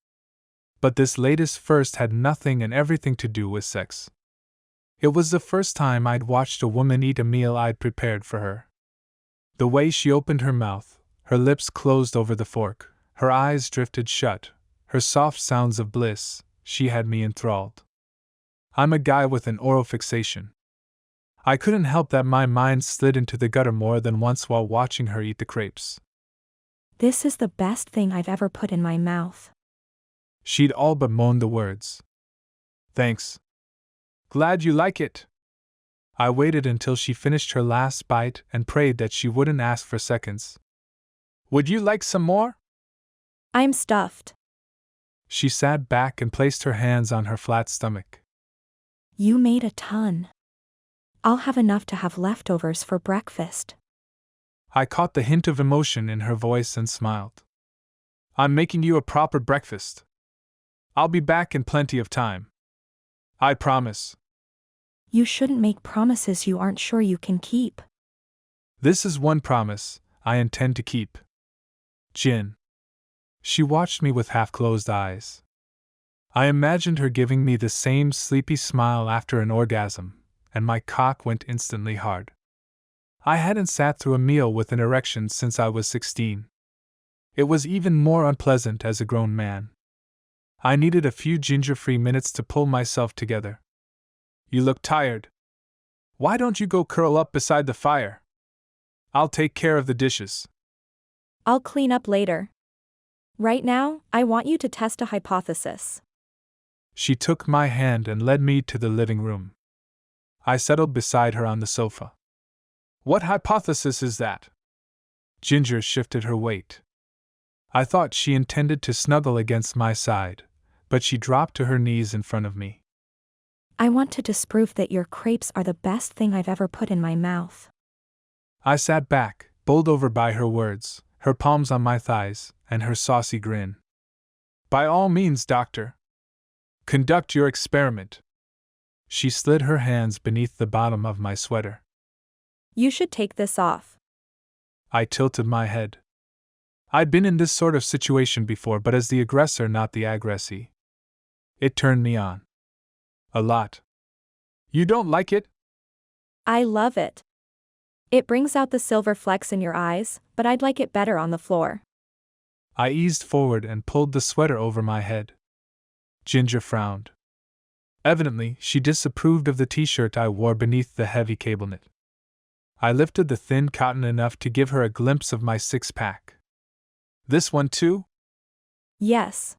But this latest first had nothing and everything to do with sex. It was the first time I'd watched a woman eat a meal I'd prepared for her. The way she opened her mouth, her lips closed over the fork, her eyes drifted shut, her soft sounds of bliss, she had me enthralled. I'm a guy with an oral fixation. I couldn't help that my mind slid into the gutter more than once while watching her eat the crepes. This is the best thing I've ever put in my mouth. She'd all but moaned the words. Thanks. Glad you like it. I waited until she finished her last bite and prayed that she wouldn't ask for seconds. Would you like some more? I'm stuffed. She sat back and placed her hands on her flat stomach. You made a ton. I'll have enough to have leftovers for breakfast. I caught the hint of emotion in her voice and smiled. I'm making you a proper breakfast. I'll be back in plenty of time. I promise. You shouldn't make promises you aren't sure you can keep. This is one promise I intend to keep. Jin. She watched me with half-closed eyes. I imagined her giving me the same sleepy smile after an orgasm, and my cock went instantly hard. I hadn't sat through a meal with an erection since I was 16. It was even more unpleasant as a grown man. I needed a few ginger-free minutes to pull myself together. You look tired. Why don't you go curl up beside the fire? I'll take care of the dishes. I'll clean up later. Right now, I want you to test a hypothesis. She took my hand and led me to the living room. I settled beside her on the sofa. What hypothesis is that? Ginger shifted her weight. I thought she intended to snuggle against my side, but she dropped to her knees in front of me. I want to disprove that your crepes are the best thing I've ever put in my mouth. I sat back, bowled over by her words, her palms on my thighs, and her saucy grin. By all means, doctor. Conduct your experiment. She slid her hands beneath the bottom of my sweater. You should take this off. I tilted my head. I'd been in this sort of situation before, but as the aggressor, not the aggressee. It turned me on. A lot. You don't like it? I love it. It brings out the silver flecks in your eyes, but I'd like it better on the floor. I eased forward and pulled the sweater over my head. Ginger frowned. Evidently, she disapproved of the t-shirt I wore beneath the heavy cable knit. I lifted the thin cotton enough to give her a glimpse of my six-pack. This one too? Yes.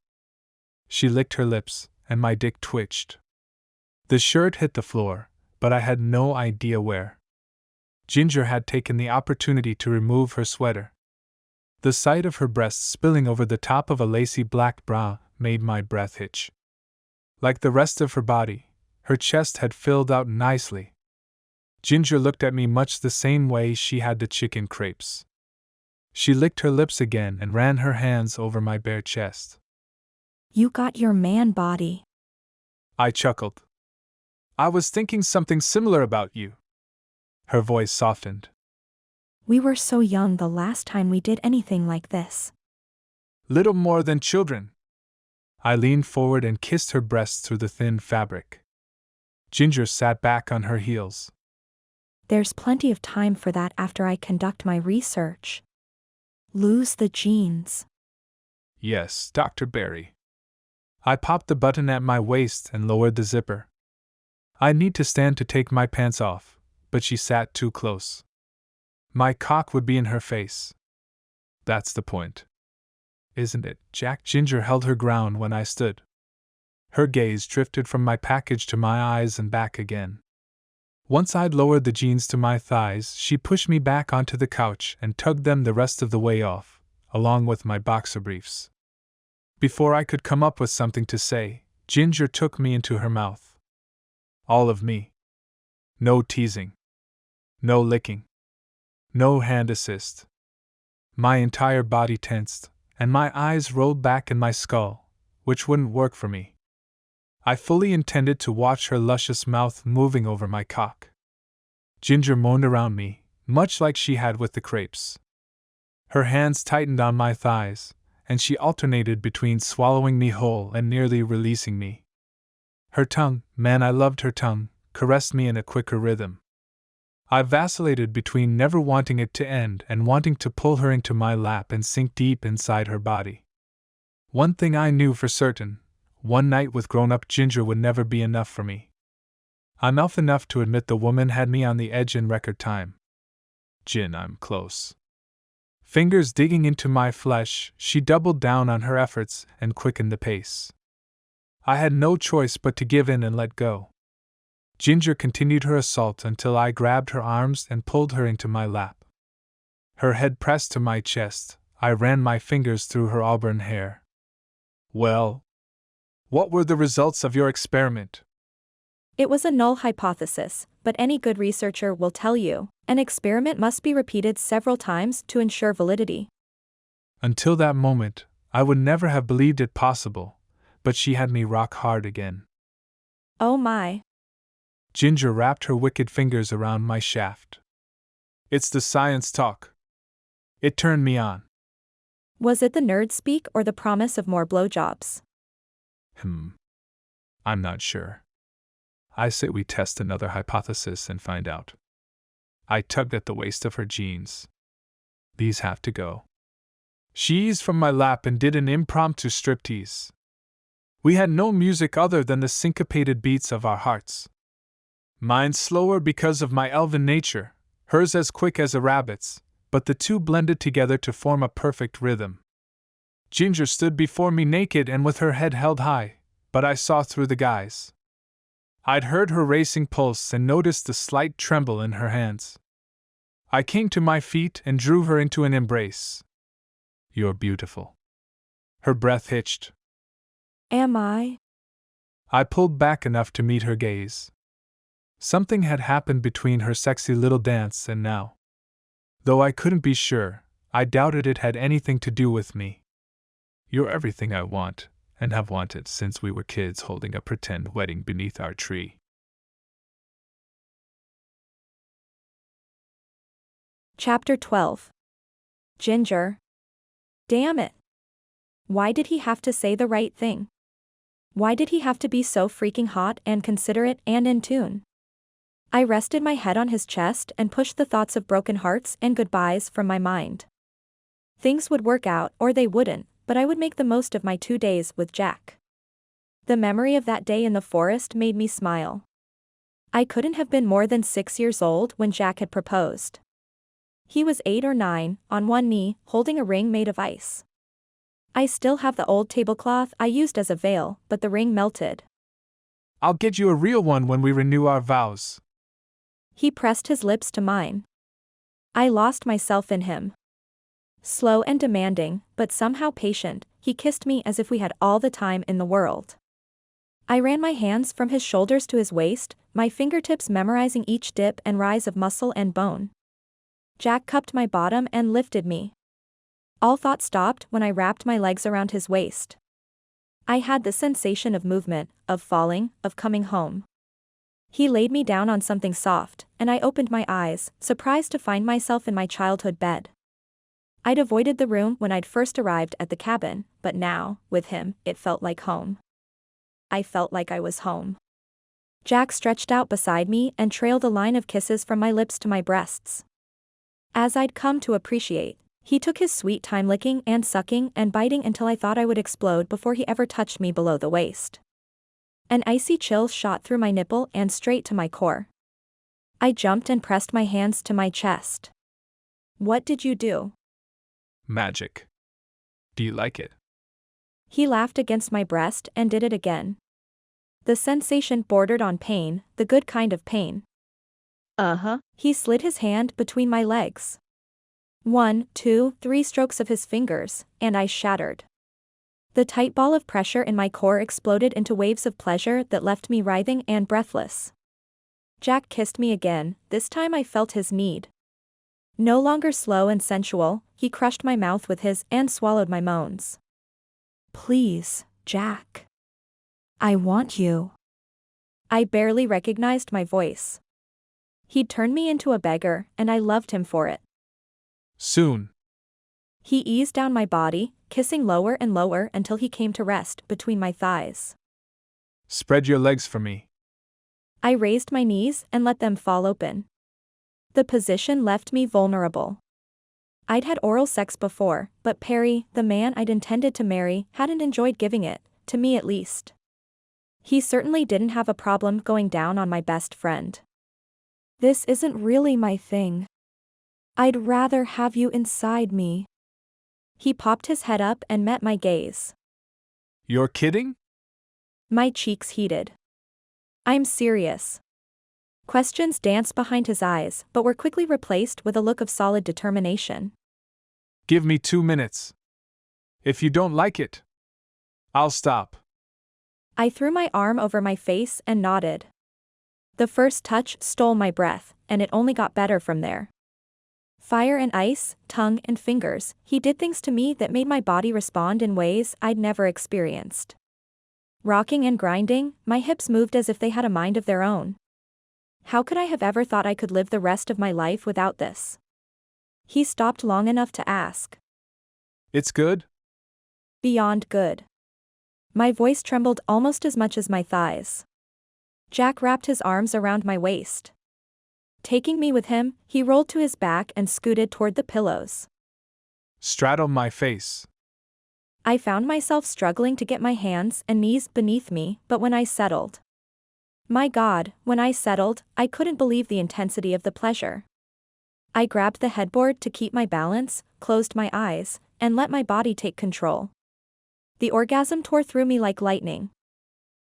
She licked her lips, and my dick twitched. The shirt hit the floor, but I had no idea where. Ginger had taken the opportunity to remove her sweater. The sight of her breasts spilling over the top of a lacy black bra made my breath hitch. Like the rest of her body, her chest had filled out nicely. Ginger looked at me much the same way she had the chicken crepes. She licked her lips again and ran her hands over my bare chest. You got your man body. I chuckled. I was thinking something similar about you. Her voice softened. We were so young the last time we did anything like this. Little more than children. I leaned forward and kissed her breasts through the thin fabric. Ginger sat back on her heels. There's plenty of time for that after I conduct my research. Lose the jeans. Yes, Dr. Barry. I popped the button at my waist and lowered the zipper. I need to stand to take my pants off, but she sat too close. My cock would be in her face. That's the point. Isn't it, Jack? Ginger held her ground when I stood. Her gaze drifted from my package to my eyes and back again. Once I'd lowered the jeans to my thighs, she pushed me back onto the couch and tugged them the rest of the way off, along with my boxer briefs. Before I could come up with something to say, Ginger took me into her mouth. All of me. No teasing. No licking. No hand assist. My entire body tensed, and my eyes rolled back in my skull, which wouldn't work for me. I fully intended to watch her luscious mouth moving over my cock. Ginger moaned around me, much like she had with the crepes. Her hands tightened on my thighs, and she alternated between swallowing me whole and nearly releasing me. Her tongue, man, I loved her tongue, caressed me in a quicker rhythm. I vacillated between never wanting it to end and wanting to pull her into my lap and sink deep inside her body. One thing I knew for certain: one night with grown-up Ginger would never be enough for me. I'm elf enough to admit the woman had me on the edge in record time. Gin, I'm close. Fingers digging into my flesh, she doubled down on her efforts and quickened the pace. I had no choice but to give in and let go. Ginger continued her assault until I grabbed her arms and pulled her into my lap. Her head pressed to my chest, I ran my fingers through her auburn hair. Well, what were the results of your experiment? It was a null hypothesis, but any good researcher will tell you, an experiment must be repeated several times to ensure validity. Until that moment, I would never have believed it possible, but she had me rock hard again. Oh my. Ginger wrapped her wicked fingers around my shaft. It's the science talk. It turned me on. Was it the nerd speak or the promise of more blowjobs? I'm not sure. I say we test another hypothesis and find out. I tugged at the waist of her jeans. These have to go. She eased from my lap and did an impromptu striptease. We had no music other than the syncopated beats of our hearts. Mine slower because of my elven nature, hers as quick as a rabbit's, but the two blended together to form a perfect rhythm. Ginger stood before me naked and with her head held high, but I saw through the guise. I'd heard her racing pulse and noticed the slight tremble in her hands. I came to my feet and drew her into an embrace. You're beautiful. Her breath hitched. Am I? I pulled back enough to meet her gaze. Something had happened between her sexy little dance and now. Though I couldn't be sure, I doubted it had anything to do with me. You're everything I want, and have wanted since we were kids holding a pretend wedding beneath our tree. Chapter 12. Ginger. Damn it. Why did he have to say the right thing? Why did he have to be so freaking hot and considerate and in tune? I rested my head on his chest and pushed the thoughts of broken hearts and goodbyes from my mind. Things would work out or they wouldn't, but I would make the most of my 2 days with Jack. The memory of that day in the forest made me smile. I couldn't have been more than 6 years old when Jack had proposed. He was 8 or 9, on one knee, holding a ring made of ice. I still have the old tablecloth I used as a veil, but the ring melted. I'll get you a real one when we renew our vows. He pressed his lips to mine. I lost myself in him. Slow and demanding, but somehow patient, he kissed me as if we had all the time in the world. I ran my hands from his shoulders to his waist, my fingertips memorizing each dip and rise of muscle and bone. Jack cupped my bottom and lifted me. All thought stopped when I wrapped my legs around his waist. I had the sensation of movement, of falling, of coming home. He laid me down on something soft, and I opened my eyes, surprised to find myself in my childhood bed. I'd avoided the room when I'd first arrived at the cabin, but now, with him, it felt like home. I felt like I was home. Jack stretched out beside me and trailed a line of kisses from my lips to my breasts. As I'd come to appreciate, he took his sweet time licking and sucking and biting until I thought I would explode before he ever touched me below the waist. An icy chill shot through my nipple and straight to my core. I jumped and pressed my hands to my chest. What did you do? Magic. Do you like it? He laughed against my breast and did it again. The sensation bordered on pain, the good kind of pain. He slid his hand between my legs. 1, 2, 3 strokes of his fingers, and I shattered. The tight ball of pressure in my core exploded into waves of pleasure that left me writhing and breathless. Jack kissed me again, this time I felt his need. No longer slow and sensual, he crushed my mouth with his and swallowed my moans. Please, Jack. I want you. I barely recognized my voice. He'd turned me into a beggar, and I loved him for it. Soon. He eased down my body, kissing lower and lower until he came to rest between my thighs. Spread your legs for me. I raised my knees and let them fall open. The position left me vulnerable. I'd had oral sex before, but Perry, the man I'd intended to marry, hadn't enjoyed giving it, to me at least. He certainly didn't have a problem going down on my best friend. This isn't really my thing. I'd rather have you inside me. He popped his head up and met my gaze. You're kidding? My cheeks heated. I'm serious. Questions danced behind his eyes, but were quickly replaced with a look of solid determination. Give me 2 minutes. If you don't like it, I'll stop. I threw my arm over my face and nodded. The first touch stole my breath, and it only got better from there. Fire and ice, tongue and fingers, he did things to me that made my body respond in ways I'd never experienced. Rocking and grinding, my hips moved as if they had a mind of their own. How could I have ever thought I could live the rest of my life without this? He stopped long enough to ask. It's good? Beyond good. My voice trembled almost as much as my thighs. Jack wrapped his arms around my waist. Taking me with him, he rolled to his back and scooted toward the pillows. Straddle my face. I found myself struggling to get my hands and knees beneath me, but when I settled. My God, when I settled, I couldn't believe the intensity of the pleasure. I grabbed the headboard to keep my balance, closed my eyes, and let my body take control. The orgasm tore through me like lightning.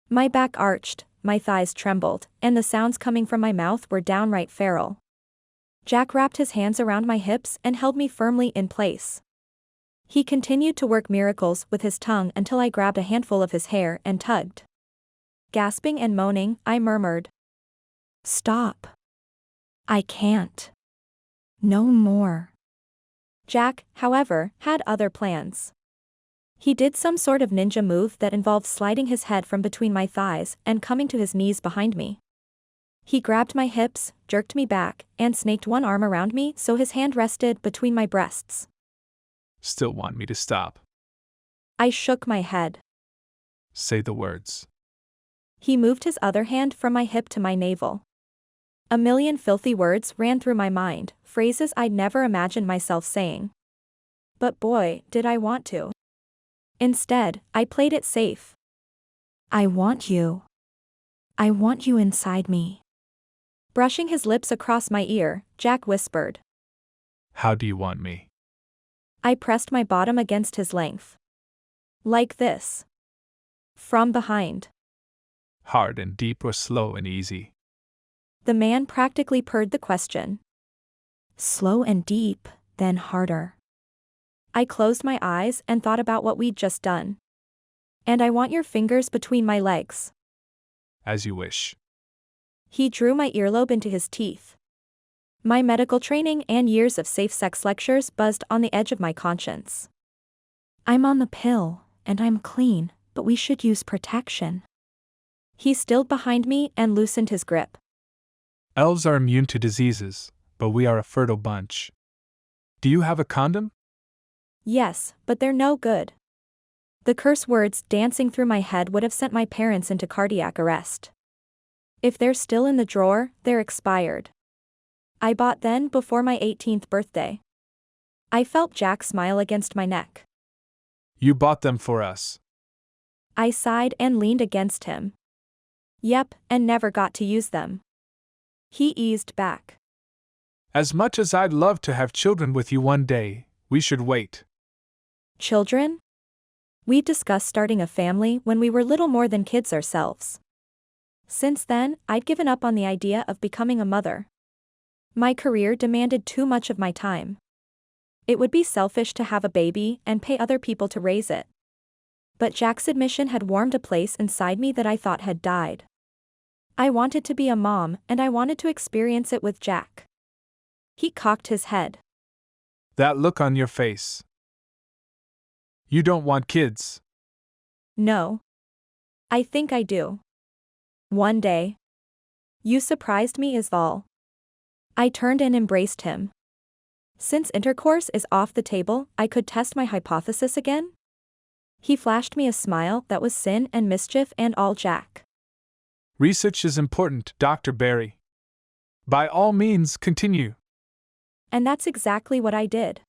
My back arched, my thighs trembled, and the sounds coming from my mouth were downright feral. Jack wrapped his hands around my hips and held me firmly in place. He continued to work miracles with his tongue until I grabbed a handful of his hair and tugged. Gasping and moaning, I murmured, "Stop. I can't. No more." Jack, however, had other plans. He did some sort of ninja move that involved sliding his head from between my thighs and coming to his knees behind me. He grabbed my hips, jerked me back, and snaked one arm around me so his hand rested between my breasts. Still want me to stop? I shook my head. Say the words. He moved his other hand from my hip to my navel. A million filthy words ran through my mind, phrases I'd never imagined myself saying. But boy, did I want to. Instead, I played it safe. "I want you. I want you inside me." Brushing his lips across my ear, Jack whispered. How do you want me? I pressed my bottom against his length. Like this. From behind. Hard and deep or slow and easy? The man practically purred the question. Slow and deep, then harder. I closed my eyes and thought about what we'd just done. And I want your fingers between my legs. As you wish. He drew my earlobe into his teeth. My medical training and years of safe sex lectures buzzed on the edge of my conscience. "I'm on the pill, and I'm clean, but we should use protection." He stilled behind me and loosened his grip. Elves are immune to diseases, but we are a fertile bunch. Do you have a condom? Yes, but they're no good. The curse words dancing through my head would have sent my parents into cardiac arrest. If they're still in the drawer, they're expired. I bought them before my 18th birthday. I felt Jack smile against my neck. You bought them for us. I sighed and leaned against him. Yep, and never got to use them. He eased back. As much as I'd love to have children with you one day, we should wait. Children? We discussed starting a family when we were little more than kids ourselves. Since then, I'd given up on the idea of becoming a mother. My career demanded too much of my time. It would be selfish to have a baby and pay other people to raise it. But Jack's admission had warmed a place inside me that I thought had died. I wanted to be a mom, and I wanted to experience it with Jack. He cocked his head. That look on your face. You don't want kids. No. I think I do. One day. You surprised me is all. I turned and embraced him. Since intercourse is off the table, I could test my hypothesis again? He flashed me a smile that was sin and mischief and all Jack. Research is important, Dr. Barry. By all means, continue. And that's exactly what I did.